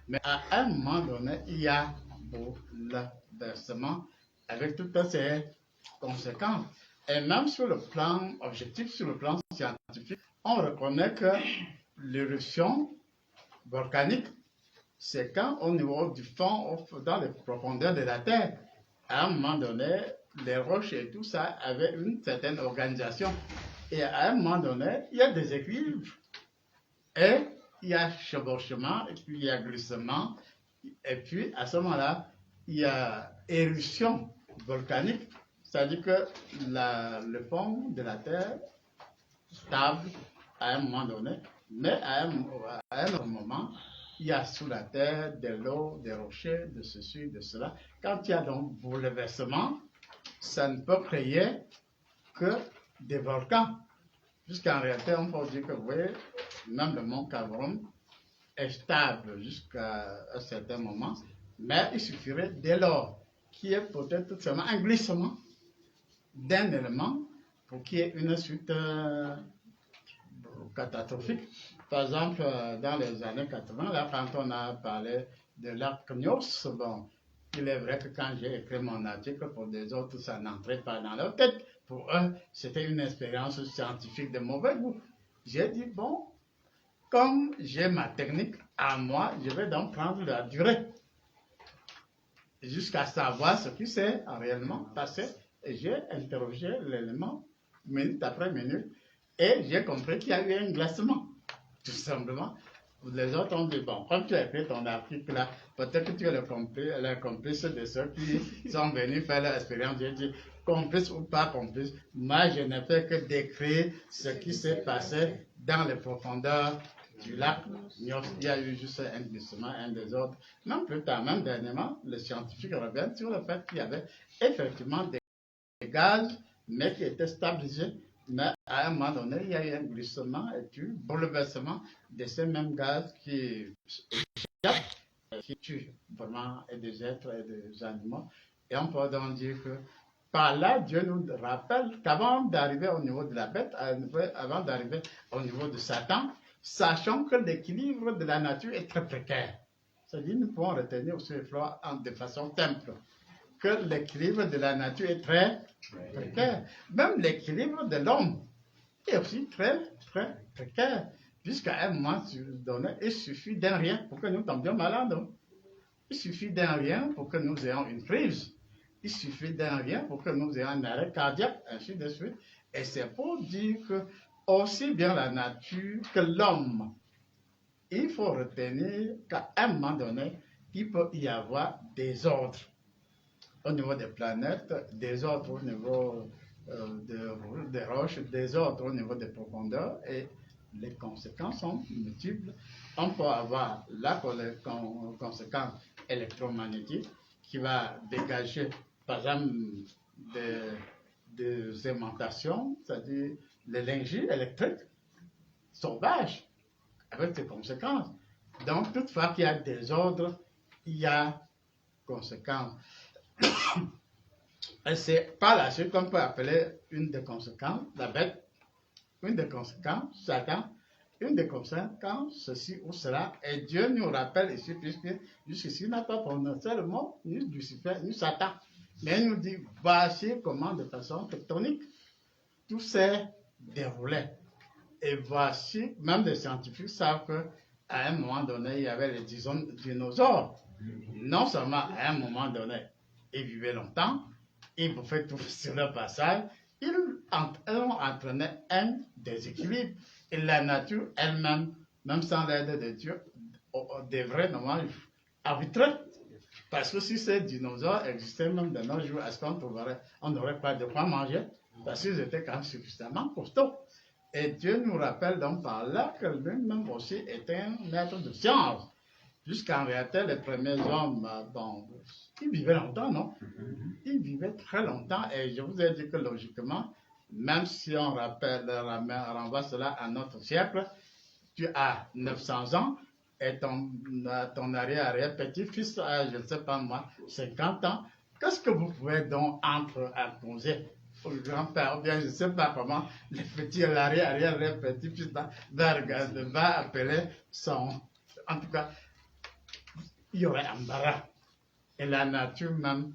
Mais à un moment donné, il y a bouleversement avec toutes ces conséquences. Et même sur le plan objectif, sur le plan scientifique, on reconnaît que l'éruption volcanique, c'est quand au niveau du fond, dans les profondeurs de la Terre, à un moment donné, les roches et tout ça avaient une certaine organisation. Et à un moment donné, il y a des équilibres. Et il y a chevauchement, et puis il y a glissement. Et puis, à ce moment-là, il y a éruption volcanique. C'est-à-dire que le fond de la Terre stable à un moment donné, mais à un autre moment, il y a sous la terre de l'eau, des rochers, de ceci, de cela. Quand il y a donc bouleversement, ça ne peut créer que des volcans. Jusqu'en réalité, on peut dire que, vous voyez, même le mont Cavron est stable jusqu'à un certain moment, mais il suffirait dès lors qu'il y ait peut-être tout simplement un glissement d'un élément pour qu'il y ait une suite catastrophique. Par exemple, dans les années 80, là, quand on a parlé de l'arc Nios, bon, il est vrai que quand j'ai écrit mon article, pour des autres, ça n'entrait pas dans leur tête. Pour eux, c'était une expérience scientifique de mauvais goût. J'ai dit, bon, comme j'ai ma technique à moi, je vais donc prendre la durée jusqu'à savoir ce qui s'est réellement passé. Et j'ai interrogé l'élément minute après minute et j'ai compris qu'il y a eu un glacement, tout simplement. Les autres ont dit, bon, comme tu as écrit ton article là, peut-être que tu es le complice de ceux qui sont venus faire leur expérience. J'ai dit, complice ou pas complice, moi je ne fais que décrire ce qui s'est passé dans les profondeurs du lac. Il y a eu juste un glissement, un des autres. Même plus tard, même dernièrement, les scientifiques reviennent sur le fait qu'il y avait effectivement des gaz, mais qui étaient stabilisés. Mais à un moment donné, il y a eu un glissement et puis bouleversement de ces mêmes gaz qui échappent, qui tuent vraiment et des êtres et des animaux. Et on peut donc dire que par là, Dieu nous rappelle qu'avant d'arriver au niveau de la bête, avant d'arriver au niveau de Satan, sachant que l'équilibre de la nature est très précaire. C'est-à-dire nous pouvons retenir aussi de façon simple que l'équilibre de la nature est très précaire. Même l'équilibre de l'homme est aussi très, très précaire. Puisqu'à un moment donné, il suffit d'un rien pour que nous tombions malades. Il suffit d'un rien pour que nous ayons une crise. Il suffit d'un rien pour que nous ayons un arrêt cardiaque, ainsi de suite. Et c'est pour dire que aussi bien la nature que l'homme, il faut retenir qu'à un moment donné, il peut y avoir des ordres au niveau des planètes, des ordres au niveau des roches, des ordres au niveau des profondeurs, et les conséquences sont multiples. On peut avoir la conséquence électromagnétique qui va dégager, par exemple, des aimantations, c'est-à-dire l'énergie électrique sauvage, avec des conséquences. Donc, toutefois qu'il y a des ordres, il y a conséquences. Et c'est par la suite qu'on peut appeler une des conséquences la bête, une des conséquences Satan, une des conséquences ceci ou cela. Et Dieu nous rappelle ici, puisque jusqu'ici il n'a pas prononcé le mot ni Lucifer ni Satan. Mais il nous dit, voici comment de façon tectonique tout s'est déroulé. Et voici, même les scientifiques savent qu'à un moment donné, il y avait les dinosaures. Non seulement à un moment donné, ils vivaient longtemps, ils bouffaient tout sur leur passage, ils ont entraîné un déséquilibre. Et la nature elle-même, même sans l'aide de Dieu, devrait normalement arbitrer. Parce que si ces dinosaures existaient même dans nos jours, est-ce qu'on n'aurait pas de quoi manger? Parce qu'ils étaient quand même suffisamment costauds. Et Dieu nous rappelle donc par là que lui-même aussi est un maître de science. Jusqu'en réalité, les premiers hommes, bon, ils vivaient longtemps, non? Ils vivaient très longtemps et je vous ai dit que logiquement, même si on renvoie cela à notre siècle, tu as 900 ans et ton arrière-petit-fils a, je ne sais pas moi, 50 ans. Qu'est-ce que vous pouvez donc imposer au grand-père, ou bien je ne sais pas comment, le petit, l'arrière-petit-fils va appeler son... En tout cas, il y aurait embarras. Et la nature même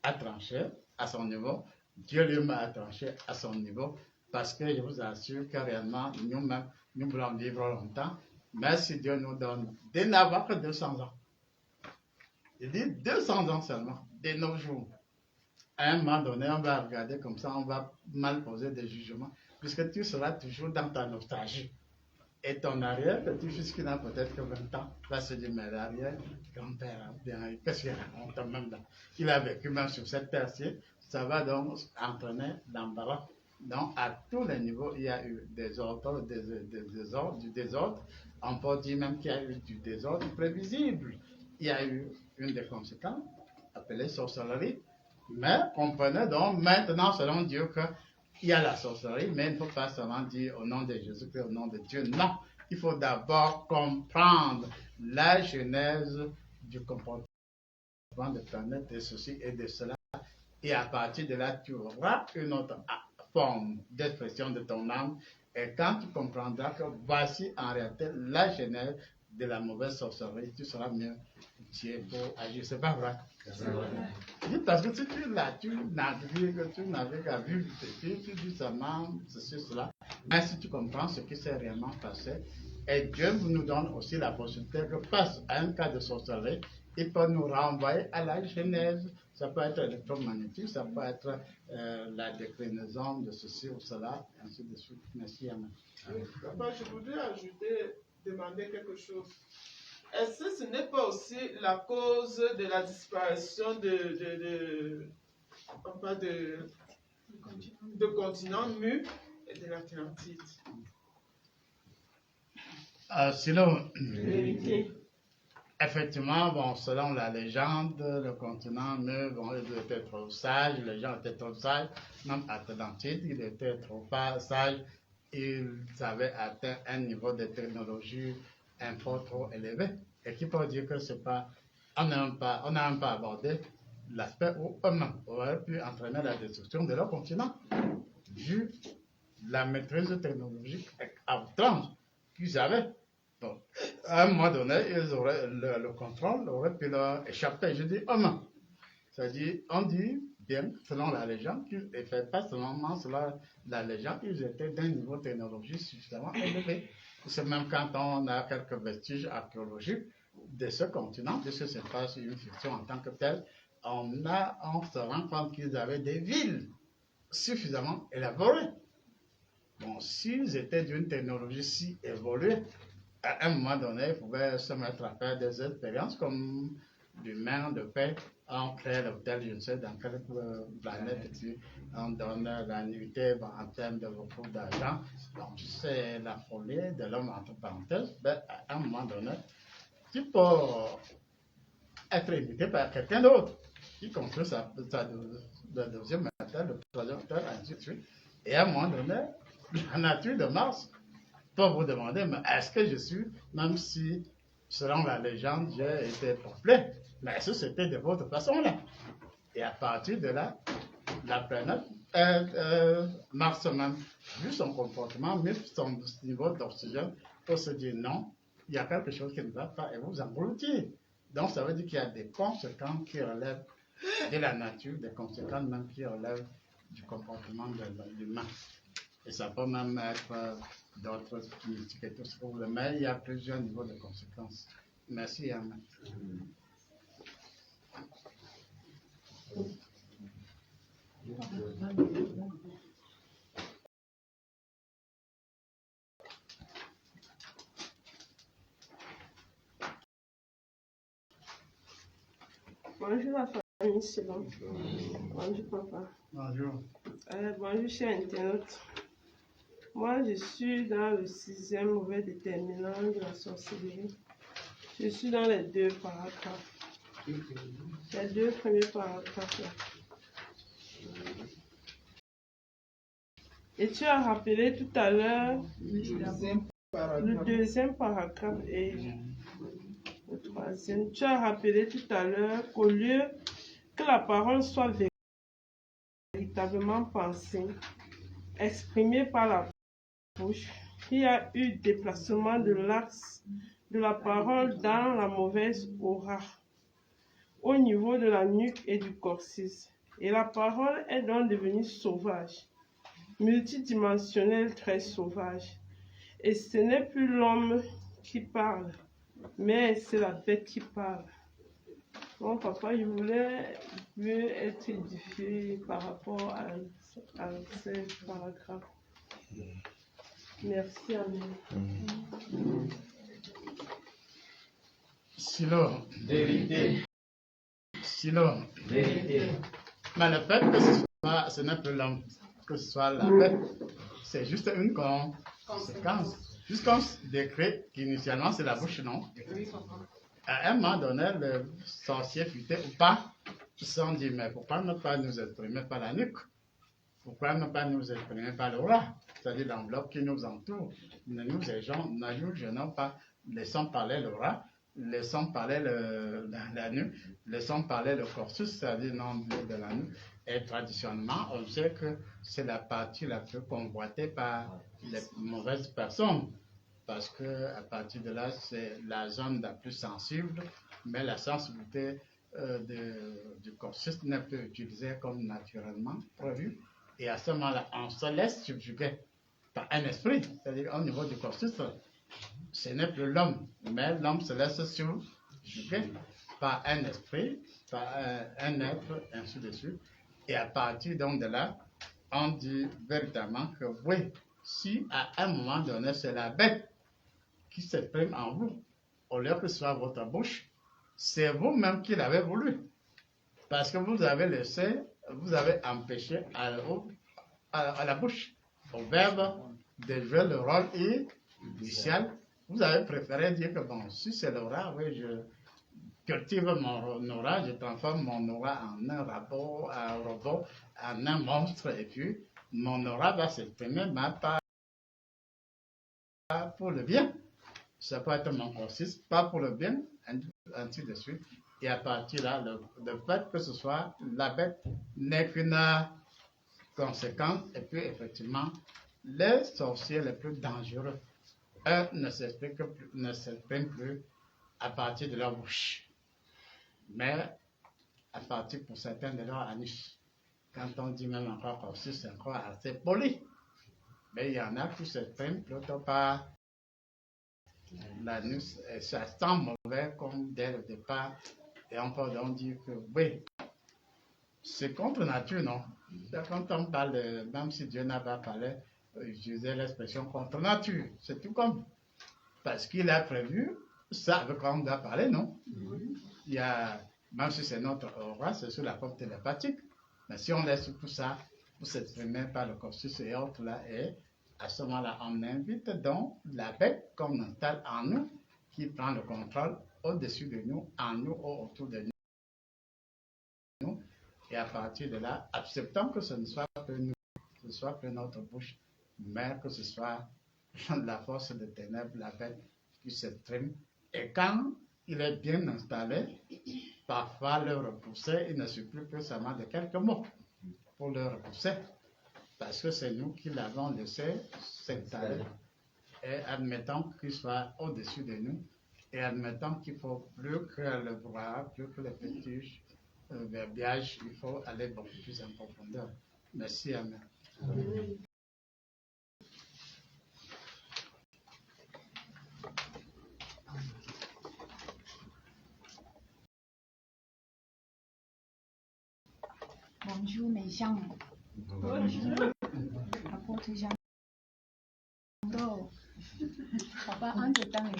a tranché à son niveau. Dieu lui-même a tranché à son niveau. Parce que je vous assure que réellement, nous-mêmes, nous voulons vivre longtemps. Mais si Dieu nous donne de n'avoir que 200 ans. Il dit 200 ans seulement, de nos jours. À un moment donné, on va regarder comme ça, on va mal poser des jugements. Puisque tu seras toujours dans ta nostalgie. Et ton arrière-petit-fils qui n'a peut-être que 20 ans va se dire, mais l'arrière-grand-père, qu'est-ce qu'il raconte même là? Il a vécu même sur cette terre-ci. Ça va donc entraîner l'embarras. Donc, à tous les niveaux, il y a eu du désordre. On peut dire même qu'il y a eu du désordre prévisible. Il y a eu une des conséquences, appelée sorcellerie. Mais comprenez donc maintenant, selon Dieu, que il y a la sorcellerie, mais il ne faut pas seulement dire au nom de Jésus-Christ, au nom de Dieu. Non, il faut d'abord comprendre la genèse du comportement de planète, de ceci et de cela. Et à partir de là, tu auras une autre forme d'expression de ton âme. Et quand tu comprendras que voici en réalité la genèse de la mauvaise sorcellerie, tu seras mieux outillé pour agir. C'est pas vrai? Parce que si tu es là, tu n'avais qu'à vivre, tu dis seulement ceci, cela. Mais si tu comprends ce qui s'est réellement passé, et Dieu nous donne aussi la possibilité que face à un cas de sorcellerie, il peut nous renvoyer à la genèse. Ça peut être électromagnétique, ça peut être la déclinaison de ceci ou cela, ainsi de suite. Merci, Amen. Papa, je voudrais demander quelque chose. Est-ce que ce n'est pas aussi la cause de la disparition de continents mûrs et de l'Atlantide? Sinon, effectivement, bon, selon la légende, le continent mûr, bon, il était trop sage, les gens étaient trop sages, même Atlantide, il était trop sage, ils avaient atteint un niveau de technologie un peu trop élevé. Et qui peut dire que c'est pas, on n'a même pas abordé l'aspect où eux-mêmes auraient pu entraîner la destruction de leur continent, vu la maîtrise technologique à outrance qu'ils avaient. Donc, à un moment donné, ils auraient, le contrôle aurait pu leur échapper. Je dis eux-mêmes. C'est-à-dire, on dit bien, selon la légende, qu'ils n'étaient pas seulement selon la légende, ils étaient d'un niveau technologique suffisamment élevé. C'est même quand on a quelques vestiges archéologiques de ce continent, puisque ce n'est pas une fiction en tant que telle, on se rend compte qu'ils avaient des villes suffisamment élaborées. Bon, s'ils étaient d'une technologie si évoluée, à un moment donné, ils pouvaient se mettre à faire des expériences comme l'humain de paix. On crée l'hôtel, je ne sais dans quelle planète, et puis on donne la nuitée en termes de beaucoup d'argent. Donc, c'est la folie de l'homme, entre parenthèses. Ben, à un moment donné, tu peux être imité par quelqu'un d'autre qui construit le deuxième hôtel, le troisième hôtel, ainsi de suite. Et à un moment donné, la nature de Mars peut vous demander, mais est-ce que je suis, même si, selon la légende, j'ai été peuplé, mais est-ce que c'était de votre façon-là? Et à partir de là, la planète, Mars même, vu son comportement, vu son niveau d'oxygène, peut se dire non, il y a quelque chose qui ne va pas et vous engloutir. Donc ça veut dire qu'il y a des conséquences qui relèvent de la nature, des conséquences même qui relèvent du comportement de l'humain. Et ça peut même être d'autres mystiques et tout ce que vous voulez, mais il y a plusieurs niveaux de conséquences. Merci, Amen. Bonjour la famille Shalom. Bonjour papa. Bonjour. Bonjour chers internautes. Moi je suis dans le 6e mauvais déterminant de la sorcellerie. Je suis dans les deux paragraphes. Les deux premiers paragraphes là. Et tu as rappelé tout à l'heure le deuxième paragraphe et le troisième. Tu as rappelé tout à l'heure qu'au lieu que la parole soit véritablement pensée, exprimée par la bouche, il y a eu déplacement de l'axe de la parole dans la mauvaise aura, au niveau de la nuque et du coccyx. Et la parole est donc devenue sauvage, multidimensionnelle, très sauvage. Et ce n'est plus l'homme qui parle, mais c'est la bête qui parle. Bon, papa, je voulais mieux être édifié par rapport à ces paragraphes. Merci, Amen. Sinon, Vérité. sinon, Vérité. mais le fait que ce n'est plus l'homme, que ce soit la bête, c'est juste une conséquence. Puisqu'on décrit qu'initialement c'est la bouche, non? À un moment donné, le sorcier futé ou pas, ils se sont dit, mais pourquoi ne pas nous exprimer par la nuque? Pourquoi ne pas nous exprimer par l'aura? C'est-à-dire l'enveloppe qui nous entoure. Ne nous gênons pas, laissons parler l'aura, laissons parler la nuque, laissons parler le corsus, c'est-à-dire l'enveloppe de la nuque. Et traditionnellement, on sait que c'est la partie la plus convoitée par les mauvaises personnes. Parce qu'à partir de là, c'est la zone la plus sensible, mais la sensibilité du corsus n'est plus utilisée comme naturellement prévu. Et à ce moment-là, on se laisse subjuguer par un esprit, c'est-à-dire au niveau du corsus, ce n'est plus l'homme, mais l'homme se laisse subjuguer par un esprit, par un être, ainsi de suite. Et à partir donc de là, on dit véritablement que oui, si à un moment donné, c'est la bête qui s'exprime en vous, au lieu que ce soit votre bouche, c'est vous-même qui l'avez voulu. Parce que vous avez laissé, vous avez empêché à la bouche, au verbe, de jouer le rôle initial. Vous avez préféré dire que bon, si c'est l'aura, oui, je cultive mon aura, je transforme mon aura en un robot, en un monstre, et puis mon aura va s'exprimer, mais pas pour le bien. Ça peut être mon corsis, pas pour le bien, ainsi de suite. Et à partir de là, le fait que ce soit la bête n'est qu'une conséquence. Et puis, effectivement, les sorciers les plus dangereux, eux, ne s'expriment plus à partir de leur bouche, mais à partir pour certains de leur anus. Quand on dit même encore corsis, c'est encore assez poli. Mais il y en a qui s'expriment plutôt par l'anus, ça sent mauvais comme dès le départ, et on peut donc dire que oui, c'est contre nature, non? Quand on parle, même si Dieu n'a pas parlé, utiliser l'expression contre nature, c'est tout comme, parce qu'il a prévu ça avec quoi on doit parler, non? Il y a, même si c'est notre aura, c'est sur la forme télépathique, mais si on laisse tout ça pour s'exprimer par le corsus et autres là, et à ce moment-là, on invite donc la bête qu'on installe en nous, qui prend le contrôle au-dessus de nous, en nous ou autour de nous. Et à partir de là, acceptons que ce ne soit que nous, que ce soit que notre bouche, mais que ce soit la force des ténèbres, la bête qui s'exprime. Et quand il est bien installé, parfois le repousser, il ne suffit que seulement de quelques mots pour le repousser. Parce que c'est nous qui l'avons laissé s'installer. Et admettons qu'il soit au-dessus de nous. Et admettons qu'il faut plus que le bras, plus que le petit verbiage, il faut aller beaucoup plus en profondeur. Merci, Amen. Bonjour mes gens. Bonjour. Apôtre Jean. Papa, entre-temps,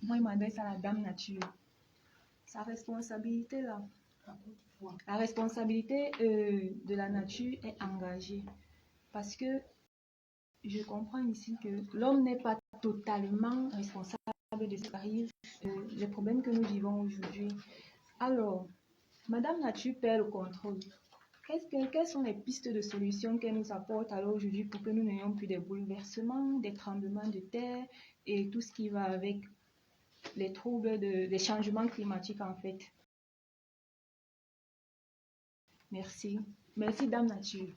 moi, il m'adresse à la dame nature. Sa responsabilité, là, la responsabilité de la nature est engagée. Parce que je comprends ici que l'homme n'est pas totalement responsable de ce qui arrive les problèmes que nous vivons aujourd'hui. Alors, Madame Nature perd le contrôle. Quelles sont les pistes de solutions qu'elle nous apporte alors aujourd'hui pour que nous n'ayons plus des bouleversements, des tremblements de terre et tout ce qui va avec les troubles des changements climatiques en fait? Merci. Merci, Dame Nature.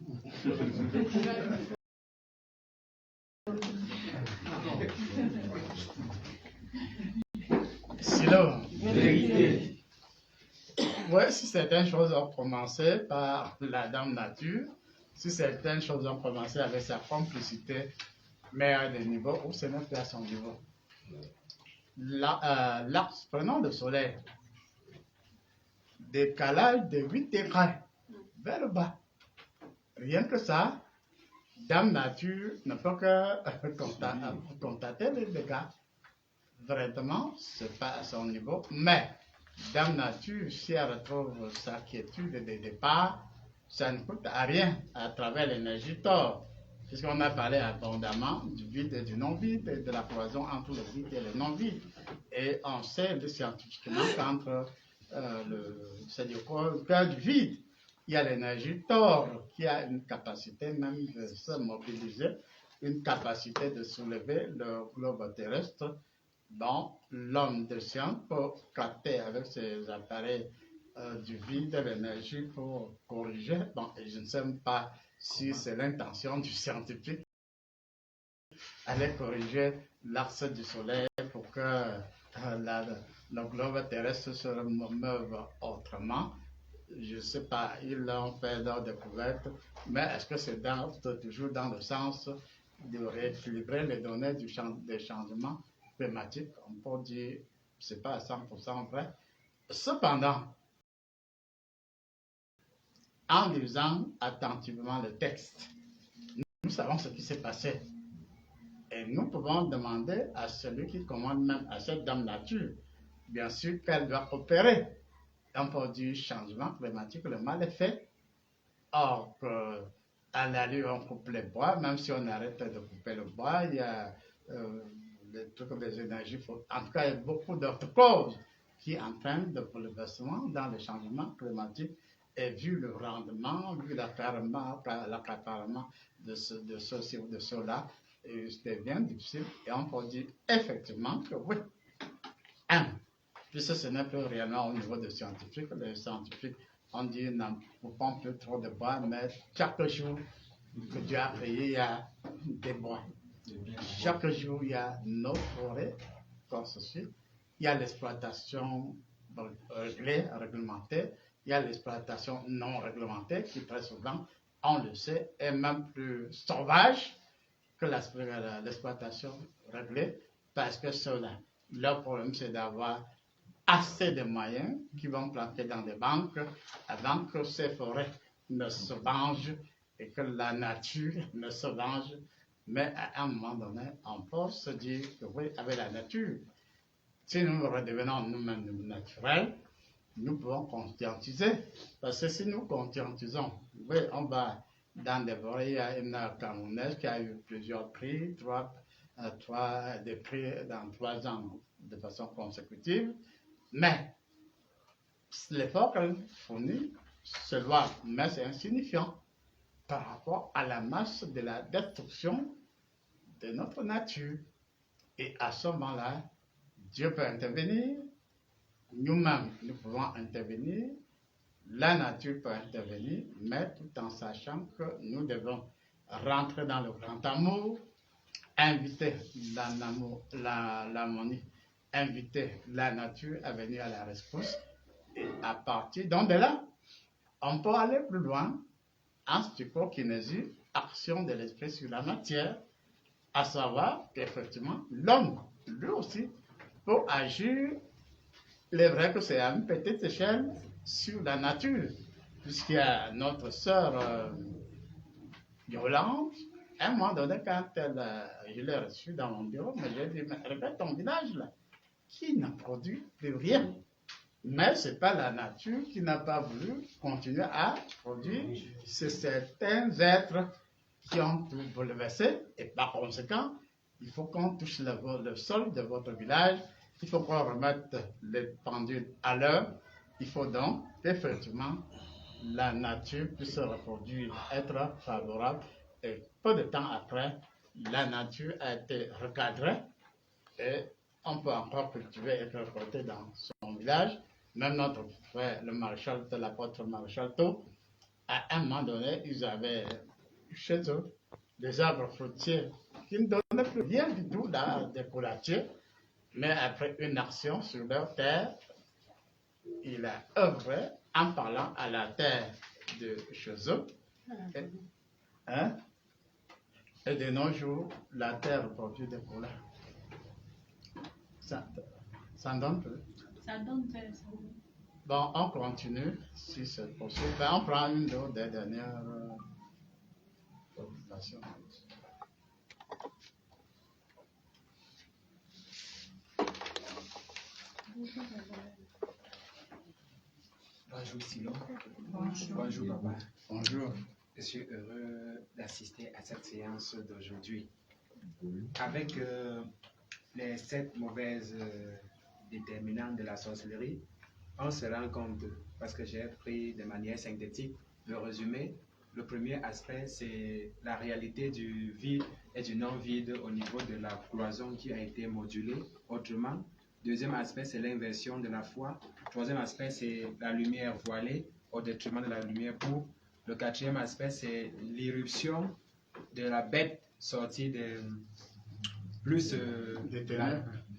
Sinon, Vérité. ouais, si certaines choses ont commencé par la Dame Nature, si certaines choses ont commencé avec sa complicité, mais à des niveaux où ce n'est plus à son niveau. Prenons le soleil. Décalage de 8 degrés vers le bas. Rien que ça, Dame Nature ne peut que constater les dégâts. Vraiment, ce n'est pas à son niveau. Mais Dame Nature, si elle retrouve sa quiétude de départ, ça ne coûte à rien à travers l'énergie Thor. Puisqu'on a parlé abondamment du vide et du non-vide, et de la cloison entre le vide et le non-vide. Et on sait scientifiquement qu'entre le cœur du vide, il y a l'énergie Thor qui a une capacité même de se mobiliser, une capacité de soulever le globe terrestre dont l'homme de science peut capter avec ses appareils du vide l'énergie pour corriger. Bon, et je ne sais même pas si c'est l'intention du scientifique aller corriger l'axe du soleil pour que le globe terrestre se meuve autrement. Je ne sais pas, ils ont fait leur découverte, mais est-ce que c'est toujours dans le sens de rééquilibrer les données des changements climatiques? On peut dire que ce n'est pas à 100% vrai. Cependant, en lisant attentivement le texte, nous savons ce qui s'est passé. Et nous pouvons demander à celui qui commande même à cette Dame Nature, bien sûr qu'elle doit opérer un produit changement climatique, le mal est fait. Or, à l'allure, on coupe les bois, même si on arrête de couper le bois, il y a les trucs des énergies, en tout cas, il y a beaucoup d'autres causes qui entraînent de bouleversements dans le changement climatique. Et vu le rendement, vu l'accaparement de ceci ou de cela, c'était bien difficile. Et on peut dire effectivement que oui. Puisque ce n'est plus réellement au niveau des scientifiques. Les scientifiques ont dit n'en coupons plus trop de bois, mais chaque jour que Dieu a créé, il y a des bois. Chaque jour, il y a nos forêts, comme ceci. Il y a l'exploitation réglementée. Il y a l'exploitation non réglementée qui très souvent, on le sait, est même plus sauvage que l'exploitation réglée parce que leur problème c'est d'avoir assez de moyens qui vont planter dans des banques avant que ces forêts ne se vengent et que la nature ne se venge. Mais à un moment donné, on peut se dire que oui, avec la nature, si nous redevenons nous-mêmes naturels, nous pouvons conscientiser. Parce que si nous conscientisons, oui, on va dans des forêts, il y a une Camerounaise qui a eu plusieurs prix, des prix dans 3 ans de façon consécutive. Mais l'effort qu'elle fournit se voit, mais c'est insignifiant par rapport à la masse de la destruction de notre nature. Et à ce moment-là, Dieu peut intervenir. Nous-mêmes, nous pouvons intervenir, la nature peut intervenir, mais tout en sachant que nous devons rentrer dans le grand amour, inviter l'harmonie, inviter la nature à venir à la rescousse. Et à partir de là, on peut aller plus loin en psychokinésie, action de l'esprit sur la matière, à savoir qu'effectivement, l'homme, lui aussi, peut agir. Il est vrai que c'est à une petite échelle sur la nature, puisqu'il y a notre sœur Yolande, à un moment donné, quand je l'ai reçue dans mon bureau, mais j'ai dit, mais regarde ton village là, qui n'a produit plus rien. Mais ce n'est pas la nature qui n'a pas voulu continuer à produire. C'est certains êtres qui ont tout bouleversé, et par conséquent, il faut qu'on touche le sol de votre village Il faut qu'on remette les pendules à l'heure. Il faut donc effectivement la nature puisse se reproduire, être favorable. Et peu de temps après, la nature a été recadrée et on peut encore cultiver et récolter dans son village. Même notre frère, le maréchal, l'apôtre maréchal Tau, à un moment donné, ils avaient chez eux des arbres fruitiers qui ne donnaient plus rien du tout dans des coulatiers, mais après une action sur leur terre, il a œuvré en parlant à la terre de chez eux. Et de nos jours, la terre produit des couleurs. Ça en donne plus. Ça donne Bon, on continue, si c'est possible. Ben, on prend une des dernières publications. Bonjour Silo. Bonjour papa. Bonjour. Je suis heureux d'assister à cette séance d'aujourd'hui. Avec les 7 mauvaises déterminantes de la sorcellerie, on se rend compte, parce que j'ai pris de manière synthétique le résumé. Le premier aspect, c'est la réalité du vide et du non-vide au niveau de la cloison qui a été modulée autrement. Deuxième aspect, c'est l'inversion de la foi. Troisième aspect, c'est la lumière voilée au détriment de la lumière pourpre. Le quatrième aspect, c'est l'irruption de la bête sortie des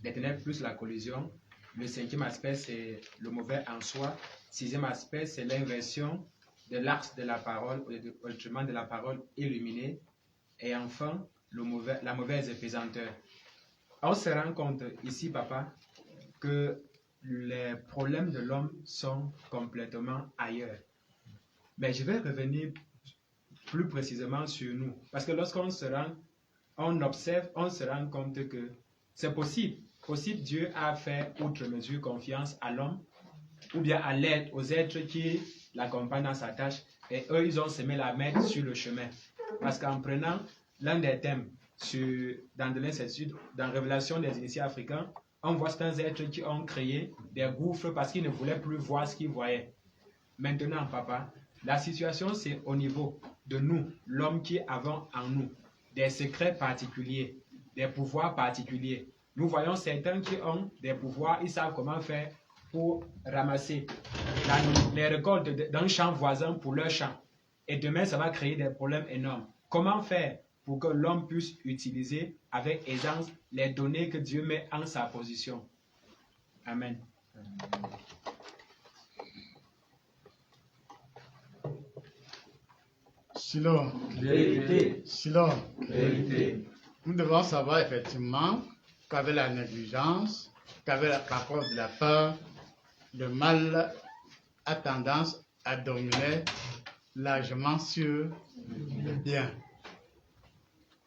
ténèbres plus la collision. Le cinquième aspect, c'est le mauvais en soi. Sixième aspect, c'est l'inversion de l'axe de la parole au détriment de la parole illuminée. Et enfin, la mauvaise pesanteur. On se rend compte ici, papa, que les problèmes de l'homme sont complètement ailleurs. Mais je vais revenir plus précisément sur nous. Parce que lorsqu'on observe, on se rend compte que c'est possible. Dieu a fait outre mesure confiance à l'homme ou bien à l'aide aux êtres qui l'accompagnent dans sa tâche. Et eux, ils ont semé la merde sur le chemin. Parce qu'en prenant l'un des thèmes dans de l'incertitude, dans Révélation des initiés africains, on voit certains êtres qui ont créé des gouffres parce qu'ils ne voulaient plus voir ce qu'ils voyaient. Maintenant, papa, la situation, c'est au niveau de nous, l'homme qui avons en nous, des secrets particuliers, des pouvoirs particuliers. Nous voyons certains qui ont des pouvoirs, ils savent comment faire pour ramasser les récoltes d'un champ voisin pour leur champ. Et demain, ça va créer des problèmes énormes. Comment faire pour que l'homme puisse utiliser avec aisance les données que Dieu met en sa position? Amen. Silo, nous devons savoir effectivement qu'avec la négligence, qu'avec la cause de la peur, le mal a tendance à dominer largement sur le bien.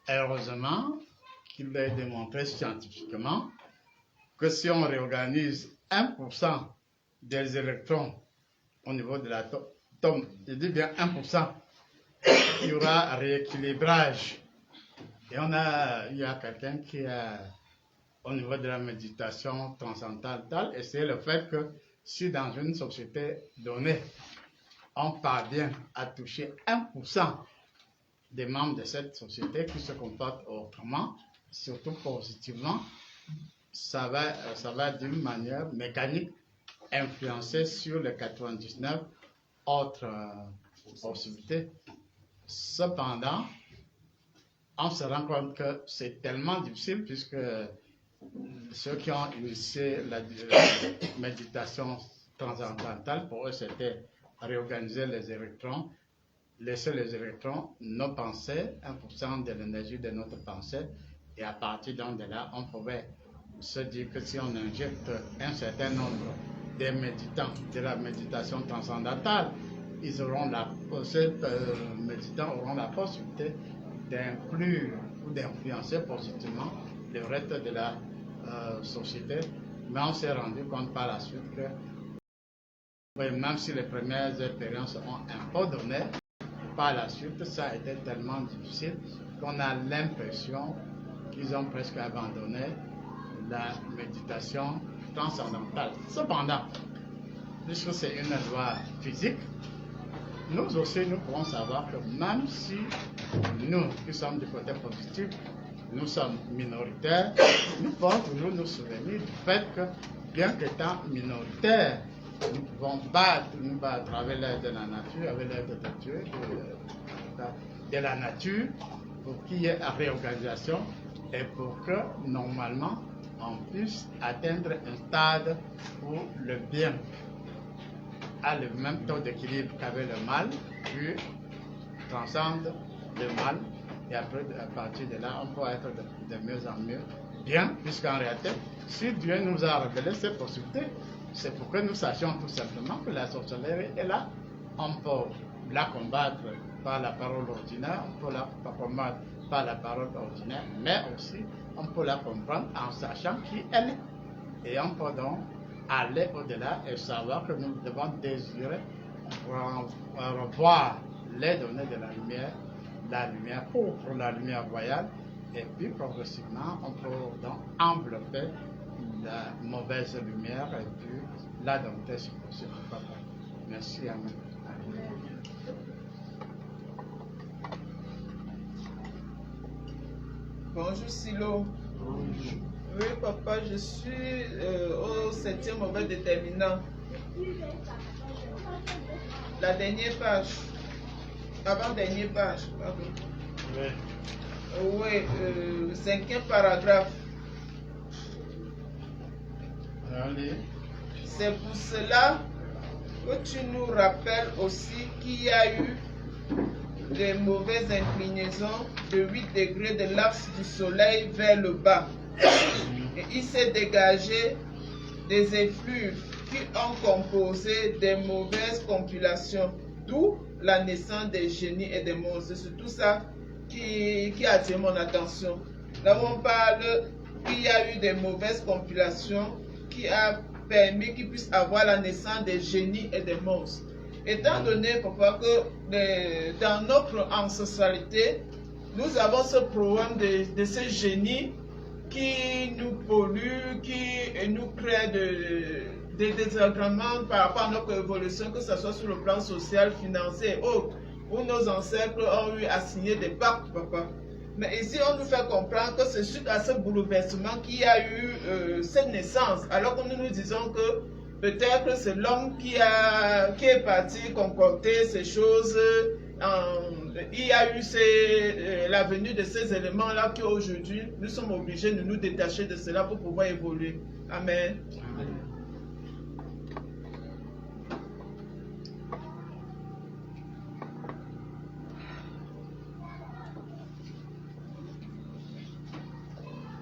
Heureusement qu'il est démontré scientifiquement que si on réorganise 1% des électrons au niveau de l'atome, je dis bien 1%, il y aura un rééquilibrage. Et il y a quelqu'un qui a, au niveau de la méditation transcendantale, et c'est le fait que si dans une société donnée, on parvient à toucher 1% des membres de cette société qui se comportent autrement, surtout positivement, ça va d'une manière mécanique influencer sur les 99 autres possibilités. Cependant, on se rend compte que c'est tellement difficile puisque ceux qui ont initié la méditation transcendantale, pour eux, c'était réorganiser les électrons, laisser les électrons, nos pensées, 1% de l'énergie de notre pensée, et à partir de là, on pouvait se dire que si on injecte un certain nombre de méditants de la méditation transcendantale, ces méditants auront la possibilité d'inclure ou d'influencer positivement le reste de la société. Mais on s'est rendu compte par la suite que même si les premières expériences ont un peu donné, par la suite, ça a été tellement difficile qu'on a l'impression qu'ils ont presque abandonné la méditation transcendantale. Cependant, puisque c'est une loi physique, nous aussi, nous pouvons savoir que même si nous, qui sommes du côté positif, nous sommes minoritaires, nous pouvons toujours nous souvenir du fait que, bien qu'étant minoritaires, nous pouvons nous battre avec l'aide de la nature, avec l'aide de Dieu, de la nature, pour qu'il y ait une réorganisation et pour que, normalement, on puisse atteindre un stade où le bien a le même taux d'équilibre qu'avec le mal, puis transcende le mal, et après, à partir de là, on peut être de mieux en mieux bien, puisqu'en réalité, si Dieu nous a révélé ces possibilités, c'est pour que nous sachions tout simplement que la sorcellerie est là. On peut la combattre par la parole ordinaire, on peut la combattre par la parole ordinaire, mais aussi on peut la comprendre en sachant qui elle est. Et on peut donc aller au-delà et savoir que nous devons désirer revoir les données de la lumière pourpre, la lumière royale, et puis progressivement on peut donc envelopper la mauvaise lumière et puis la dompter si possible. Merci, Amen. Bonjour Silo. Oui, papa, je suis au 7e mauvais déterminant. La dernière page. Avant-dernière page, pardon. Oui, 5e paragraphe. Allez. C'est pour cela que tu nous rappelles aussi qu'il y a eu des mauvaises inclinaisons de 8 degrés de l'axe du soleil vers le bas. Et il s'est dégagé des effluves qui ont composé des mauvaises compilations, d'où la naissance des génies et des monstres. C'est tout ça qui a attiré mon attention. Là où on parle qu'il y a eu des mauvaises compilations qui a permis qu'il puisse avoir la naissance des génies et des monstres. Étant donné, papa, que dans notre ancestralité, nous avons ce problème de ces génies qui nous polluent, qui nous créent des désagréments par rapport à notre évolution, que ce soit sur le plan social, financier et autres, où nos ancêtres ont eu à signer des pactes, papa. Mais ici, on nous fait comprendre que c'est suite à ce bouleversement qu'il y a eu cette naissance, alors que nous nous disons que peut-être c'est l'homme qui est parti concocter ces choses. Il y a eu la venue de ces éléments-là qu'aujourd'hui, nous sommes obligés de nous détacher de cela pour pouvoir évoluer. Amen. Amen.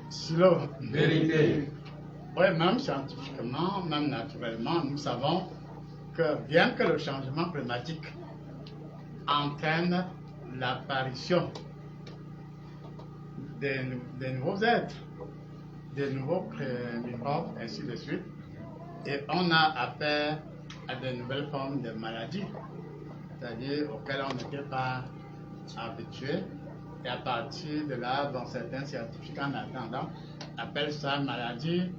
Silo. Vérité. Oui, même scientifiquement, même naturellement, nous savons que bien que le changement climatique entraîne l'apparition des nouveaux êtres, des nouveaux microbes, ainsi de suite, et on a affaire à de nouvelles formes de maladies, c'est-à-dire auxquelles on n'était pas habitué. Et à partir de là, bon, certains scientifiques en attendant appellent ça maladie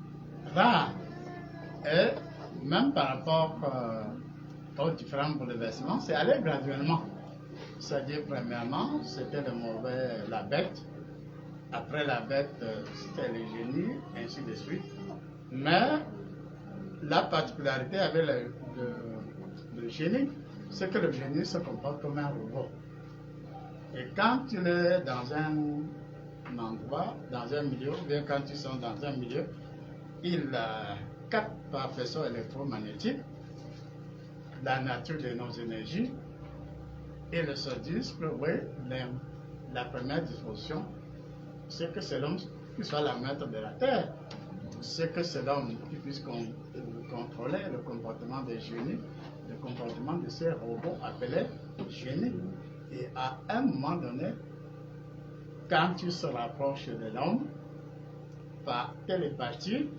rare. Et même par rapport aux différents bouleversements, c'est allé graduellement. C'est-à-dire, premièrement, c'était la bête. Après la bête, c'était les génies, ainsi de suite. Mais la particularité avec le génie, c'est que le génie se comporte comme un robot. Et quand tu es dans un endroit, dans un milieu, ou bien quand ils sont dans un milieu, il capte par faisceau électromagnétique la nature de nos énergies et ils se disent que oui, la première disposition, c'est que c'est l'homme qui soit la maître de la terre, c'est que c'est l'homme qui puisse contrôler le comportement des génies, le comportement de ces robots appelés génies. Et à un moment donné, quand tu se rapproches de l'homme, par télépathie,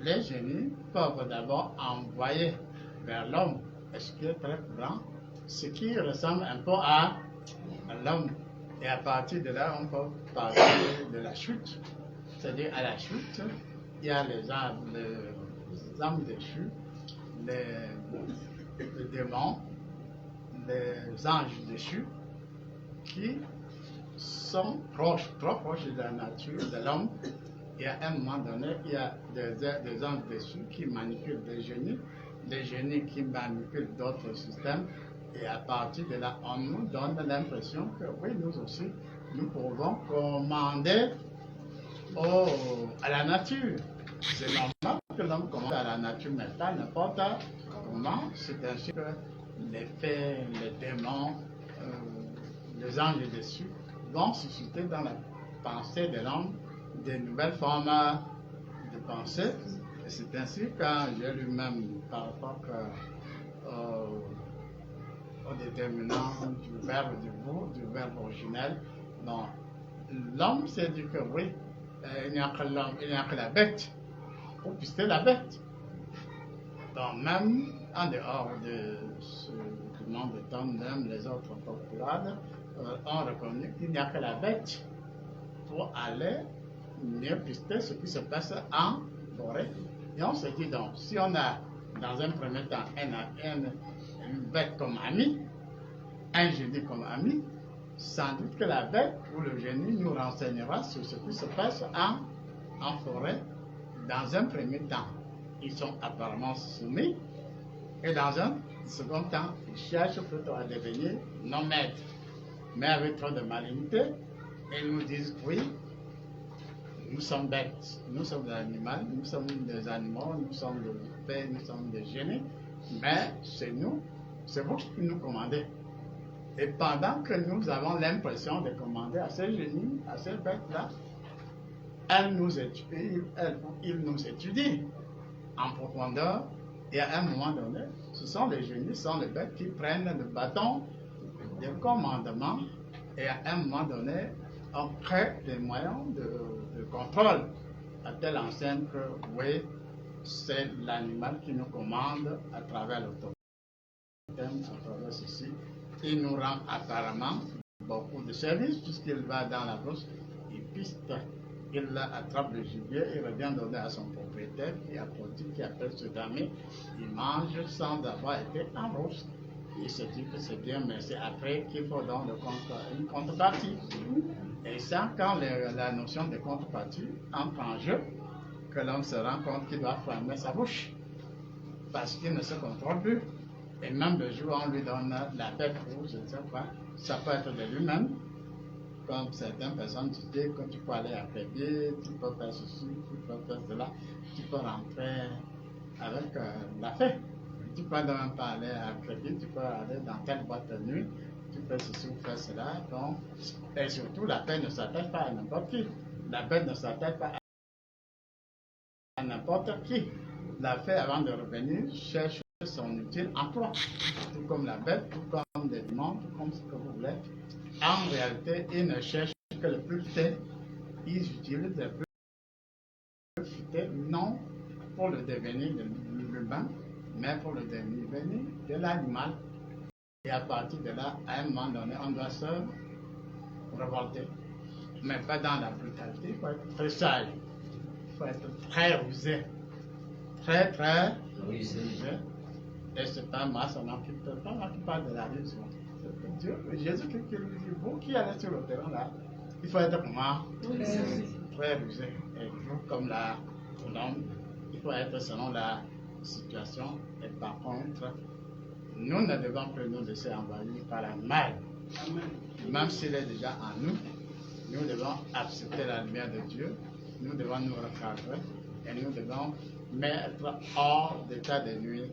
les génies peuvent d'abord envoyer vers l'homme, ce qui est très grand, ce qui ressemble un peu à l'homme. Et à partir de là, on peut parler de la chute. c'est-à-dire à la chute, il y a les âmes déchus, les démons, les anges déchus, qui sont proches, trop proches de la nature de l'homme. Et à un moment donné, il y a des anges déchus qui manipulent des génies qui manipulent d'autres systèmes. Et à partir de là, on nous donne l'impression que oui, nous aussi, nous pouvons commander à la nature. C'est normal que l'homme commande à la nature, mais pas n'importe comment. C'est ainsi que les fées, les démons, les anges déçus vont susciter dans la pensée de l'homme des nouvelles formes de pensée. Et c'est ainsi quand j'ai lui-même, par rapport au déterminant du verbe du verbe originel, l'homme s'est dit que oui, il n'y a que l'homme, il n'y a que la bête pour pister la bête. Donc même en dehors de ce nom de Tom, même les autres populaires ont reconnu qu'il n'y a que la bête pour aller mieux pister ce qui se passe en forêt. Et on se dit donc, si on a dans un premier temps une bête comme ami, un génie comme ami, sans doute que la bête ou le génie nous renseignera sur ce qui se passe en forêt. Dans un premier temps, ils sont apparemment soumis, et dans un second temps, ils cherchent plutôt à devenir nos maîtres, mais avec trop de malignité, et ils nous disent oui, nous sommes bêtes, nous sommes des animaux, nous sommes des animaux, nous sommes des fées, nous sommes des génies, mais c'est nous, c'est vous qui nous commandez. Et pendant que nous avons l'impression de commander à ces génies, à ces bêtes-là, ils nous étudient en profondeur, et à un moment donné, ce sont les génies, ce sont les bêtes qui prennent le bâton de commandement, et à un moment donné, on crée des moyens de contrôle à telle enseigne que, oui, c'est l'animal qui nous commande à travers l'autorité, à travers ceci. Il nous rend apparemment beaucoup de services puisqu'il va dans la brousse, il piste, il attrape le gibier, il revient donner à son propriétaire qui apporte, qui appelle ce damier, il mange sans avoir été en brousse. Il se dit que c'est bien, mais c'est après qu'il faut donc une contrepartie. Et c'est quand la notion de contrepartie entre en jeu que l'homme se rend compte qu'il doit fermer sa bouche parce qu'il ne se contrôle plus. Et même le jour où on lui donne la tête rouge, je ne sais pas, ça peut être de lui-même. Comme certaines personnes disaient que tu peux aller à crédit, tu peux faire ceci, tu peux faire cela, tu peux rentrer avec la fée. Tu peux même pas aller à crédit, tu peux aller dans telle boîte de nuit, tu peux ceci ou faire cela. Donc, et surtout, la paix ne s'attache pas à n'importe qui. La paix ne s'attache pas à n'importe qui. La fée, avant de revenir, cherche son utile emploi. Tout comme la bête, tout comme des démons, tout comme ce que vous voulez. En réalité, ils ne cherchent que le plus futé. Ils utilisent le plus futé, non pour le devenir de l'humain, mais pour le devenir de l'animal. Et à partir de là, à un moment donné, on doit se révolter. Mais pas dans la brutalité, il faut être très sage. Il faut être très rusé. Très, très rusé. Et c'est pas moi seulement qui parle de la ruse. C'est Dieu, Jésus qui dit, vous qui allez sur le terrain là, il faut être comment? Très rusé. Et vous, comme l'homme, il faut être selon la situation. Et par contre, nous ne devons plus nous laisser envahir par la mal. Même s'il est déjà en nous, nous devons accepter la lumière de Dieu, nous devons nous recadrer et nous devons mettre hors d'état de nuit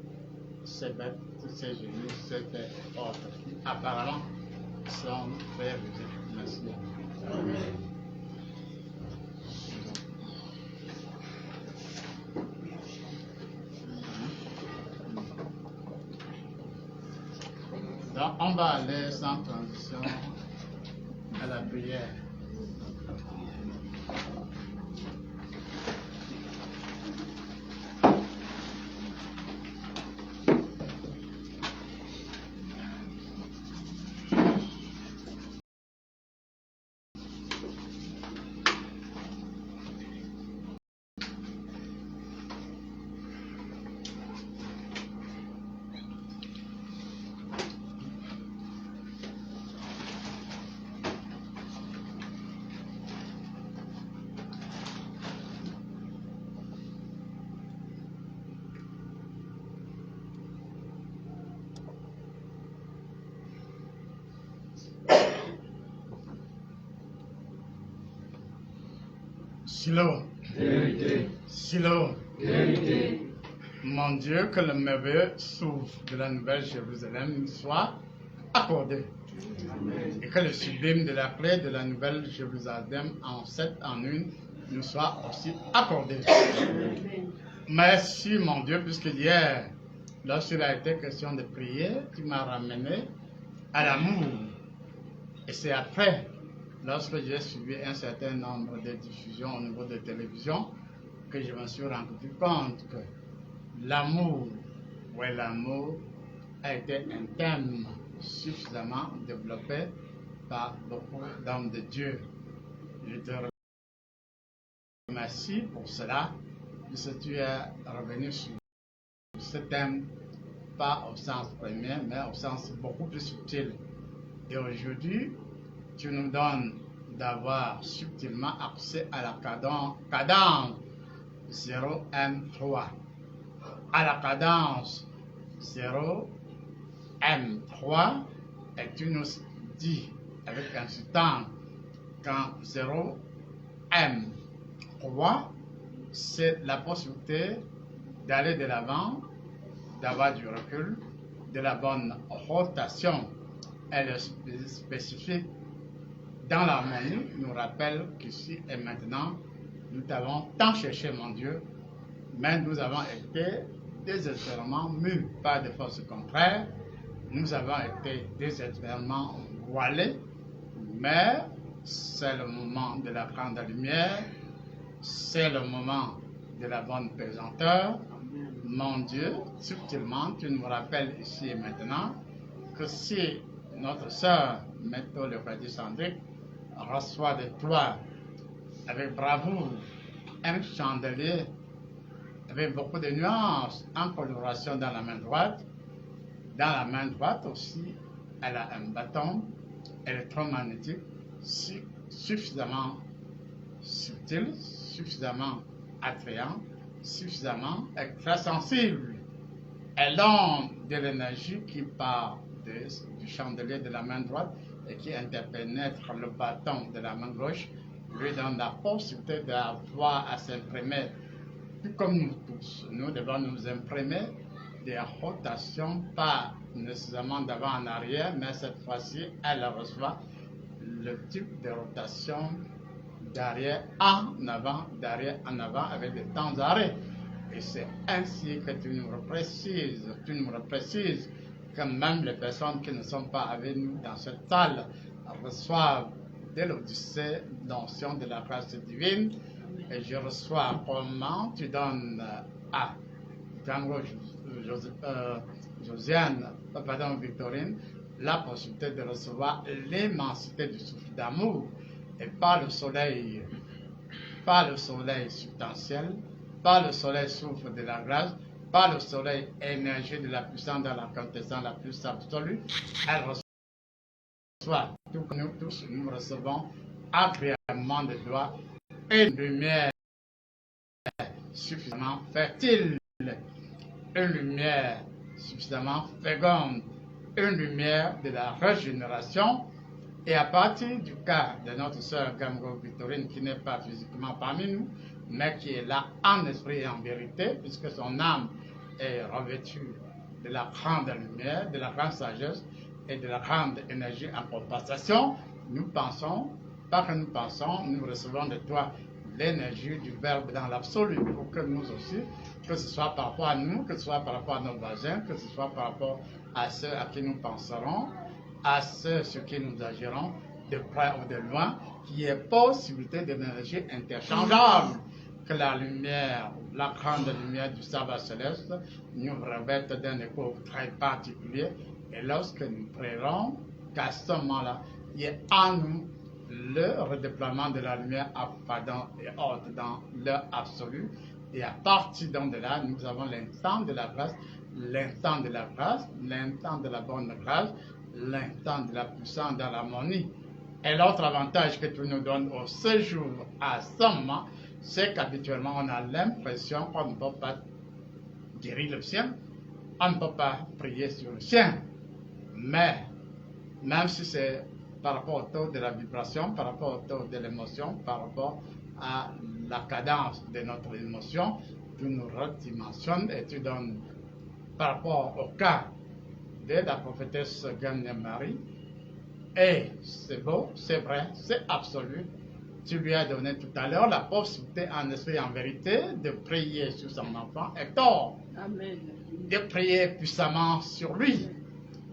ces bêtes, ces génies, ces autres qui apparemment sont très rusés. Merci. Amen. Donc, on va aller sans transition à la prière. Silo. Vérité. Silo. Vérité. Mon Dieu, que le merveilleux souffle de la Nouvelle Jérusalem nous soit accordé. Et que le sublime de la clé de la Nouvelle Jérusalem en 7 en 1 nous soit aussi accordé. Merci mon Dieu, puisque hier, lorsqu'il a été question de prier, tu m'as ramené à l'amour. Et c'est après, lorsque j'ai suivi un certain nombre de diffusions au niveau de télévision, que je me suis rendu compte que l'amour, ouais, l'amour a été un thème suffisamment développé par beaucoup d'hommes de Dieu. Je te remercie pour cela, puisque tu es revenu sur ce thème, pas au sens premier, mais au sens beaucoup plus subtil. Et aujourd'hui, tu nous donnes d'avoir subtilement accès à la cadence 0M3. À la cadence 0M3, et tu nous dis avec insistance qu'en 0M3, c'est la possibilité d'aller de l'avant, d'avoir du recul, de la bonne rotation. Elle est spécifique dans l'harmonie, nous rappelle qu'ici et maintenant, nous t'avons tant cherché, mon Dieu, mais nous avons été désespérément mus par des forces contraires. Nous avons été désespérément voilés, mais c'est le moment de la grande lumière, c'est le moment de la bonne pesanteur. Mon Dieu, subtilement, tu nous rappelles ici et maintenant que si notre sœur, Méthode Eucharistique, reçoit de toi avec bravoure un chandelier avec beaucoup de nuances en coloration dans la main droite. Dans la main droite aussi, elle a un bâton électromagnétique suffisamment subtil, suffisamment attrayant, suffisamment très sensible. Elle donne de l'énergie qui part du chandelier de la main droite et qui interpénètre le bâton de la main gauche, lui donne la possibilité d'avoir à s'imprimer, tout comme nous tous. Nous devons nous imprimer des rotations, pas nécessairement d'avant en arrière, mais cette fois-ci, elle reçoit le type de rotation d'arrière en avant, d'arrière en avant, avec des temps d'arrêt. Et c'est ainsi que tu nous reprécises que même les personnes qui ne sont pas avec nous dans cette salle reçoivent dès l'Odyssée l'onction de la grâce divine. Et je reçois comment tu donnes à Victorine, la possibilité de recevoir l'immensité du souffle d'amour, et pas le soleil substantiel, pas le soleil souffle de la grâce, pas le soleil énergie de la puissance dans la quintessence la plus absolue. Elle reçoit, tout comme nous tous, nous recevons agréablement de toi une lumière suffisamment fertile, une lumière suffisamment féconde, une lumière de la régénération. Et à partir du cas de notre sœur Gamgo Victorine, qui n'est pas physiquement parmi nous, mais qui est là en esprit et en vérité, puisque son âme est revêtue de la grande lumière, de la grande sagesse et de la grande énergie en compensation, nous pensons, pas que nous pensons, nous recevons de toi l'énergie du Verbe dans l'absolu, pour que nous aussi, que ce soit par rapport à nous, que ce soit par rapport à nos voisins, que ce soit par rapport à ceux à qui nous penserons, à ceux sur qui nous agirons, de près ou de loin, qu'il y ait possibilité d'énergie interchangeable, que la lumière, la grande lumière du sabbat céleste nous revête d'un écho très particulier, et lorsque nous prierons, qu'à ce moment-là, il y ait en nous le redéploiement de la lumière apparent et haute dans leur absolu, et à partir de là, nous avons l'instant de la grâce, l'instant de la grâce, l'instant de la bonne grâce, l'instant de la puissance dans l'harmonie. Et l'autre avantage que tu nous donnes au séjour à ce moment, c'est qu'habituellement on a l'impression qu'on ne peut pas guérir le sien, on ne peut pas prier sur le sien. Mais, même si c'est par rapport au taux de la vibration, par rapport au taux de l'émotion, par rapport à la cadence de notre émotion, tu nous redimensionnes et tu donnes, par rapport au cas de la prophétesse Marie, et c'est beau, c'est vrai, c'est absolu. Tu lui as donné tout à l'heure la possibilité en esprit et en vérité de prier sur son enfant Hector. Amen. De prier puissamment sur lui,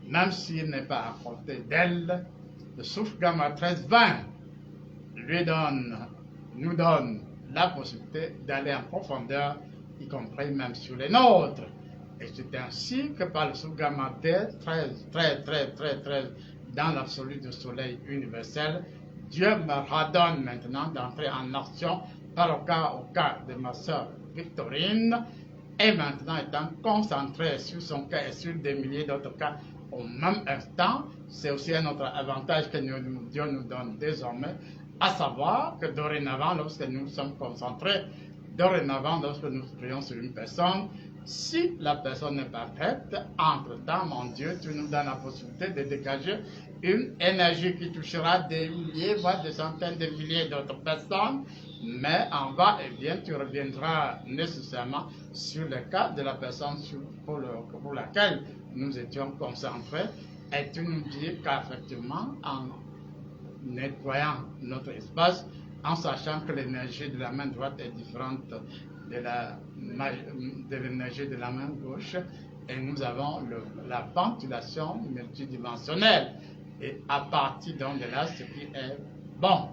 même s'il n'est pas à côté d'elle. Le souffle gamma 13-20 nous donne la possibilité d'aller en profondeur, y compris même sur les nôtres. Et c'est ainsi que par le souffle gamma 13, dans l'absolu du soleil universel, Dieu me redonne maintenant d'entrer en action par au cas de ma sœur Victorine, et maintenant étant concentré sur son cas et sur des milliers d'autres cas au même instant. C'est aussi un autre avantage que Dieu nous donne désormais, à savoir que dorénavant, lorsque nous sommes concentrés, lorsque nous prions sur une personne, si la personne n'est pas prête, entre-temps, mon Dieu, tu nous donnes la possibilité de dégager une énergie qui touchera des milliers, voire des centaines de milliers d'autres personnes, mais en bas, eh bien, tu reviendras nécessairement sur le cas de la personne pour laquelle nous étions concentrés, et tu nous dis qu'effectivement, en nettoyant notre espace, en sachant que l'énergie de la main droite est différente de l'énergie de la main gauche, et nous avons la ventilation multidimensionnelle. Et à partir donc de là, ce qui est bon,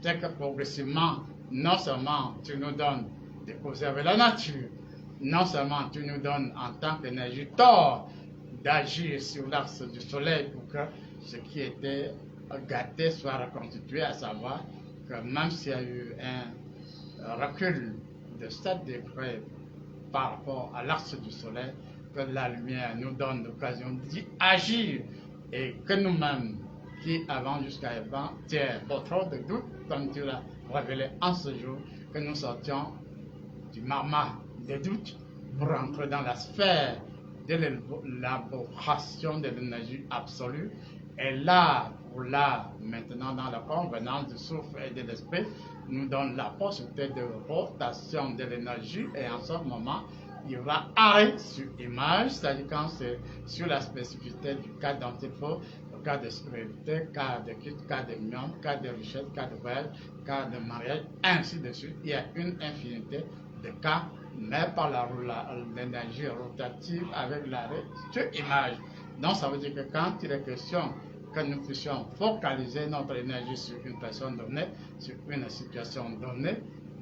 c'est que progressivement, non seulement tu nous donnes de causer avec la nature, non seulement tu nous donnes en tant qu'énergie tort d'agir sur l'axe du soleil pour que ce qui était gâté soit reconstitué, à savoir que même s'il y a eu un recul de 7 degrés par rapport à l'axe du soleil, que la lumière nous donne l'occasion d'y agir, et que nous-mêmes, qui avons jusqu'à avant, pas trop de doute, comme tu l'as révélé en ce jour, que nous sortions du marma des doutes pour entrer dans la sphère de l'élaboration de l'énergie absolue. Et là, maintenant, dans la convenance du souffle et de l'esprit, nous donne la possibilité de rotation de l'énergie, et en ce moment, il y aura arrêt sur image, c'est-à-dire quand c'est sur la spécificité du cas dont il faut, le cas de spiritualité, cas de quitte, cas de union, cas de richesse, cas de voyage, cas de mariage, ainsi de suite. Il y a une infinité de cas, mais par l'énergie rotative avec l'arrêt sur image. Donc ça veut dire que quand il est question que nous puissions focaliser notre énergie sur une personne donnée, sur une situation donnée,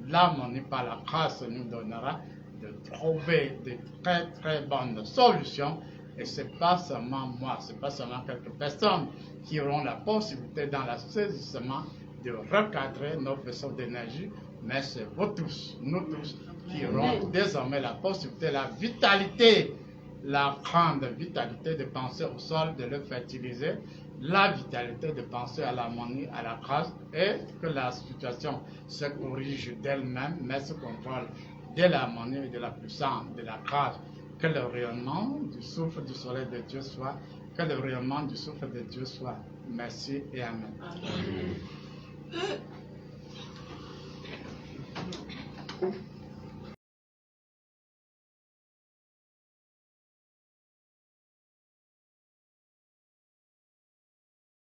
l'harmonie par la grâce nous donnera de trouver de très très bonnes solutions. Et ce n'est pas seulement moi, ce n'est pas seulement quelques personnes qui auront la possibilité dans l'assaisissement de recadrer nos vaisseaux d'énergie, mais c'est vous tous, nous tous, qui aurons désormais la possibilité, la vitalité, la grande vitalité de penser au sol, de le fertiliser, la vitalité de penser à l'harmonie, à la grâce, et que la situation se corrige d'elle-même, mais se contrôle de l'harmonie et de la puissance, de la grâce. Que le rayonnement du souffle du soleil de Dieu soit, que le rayonnement du souffle de Dieu soit. Merci et Amen. Amen.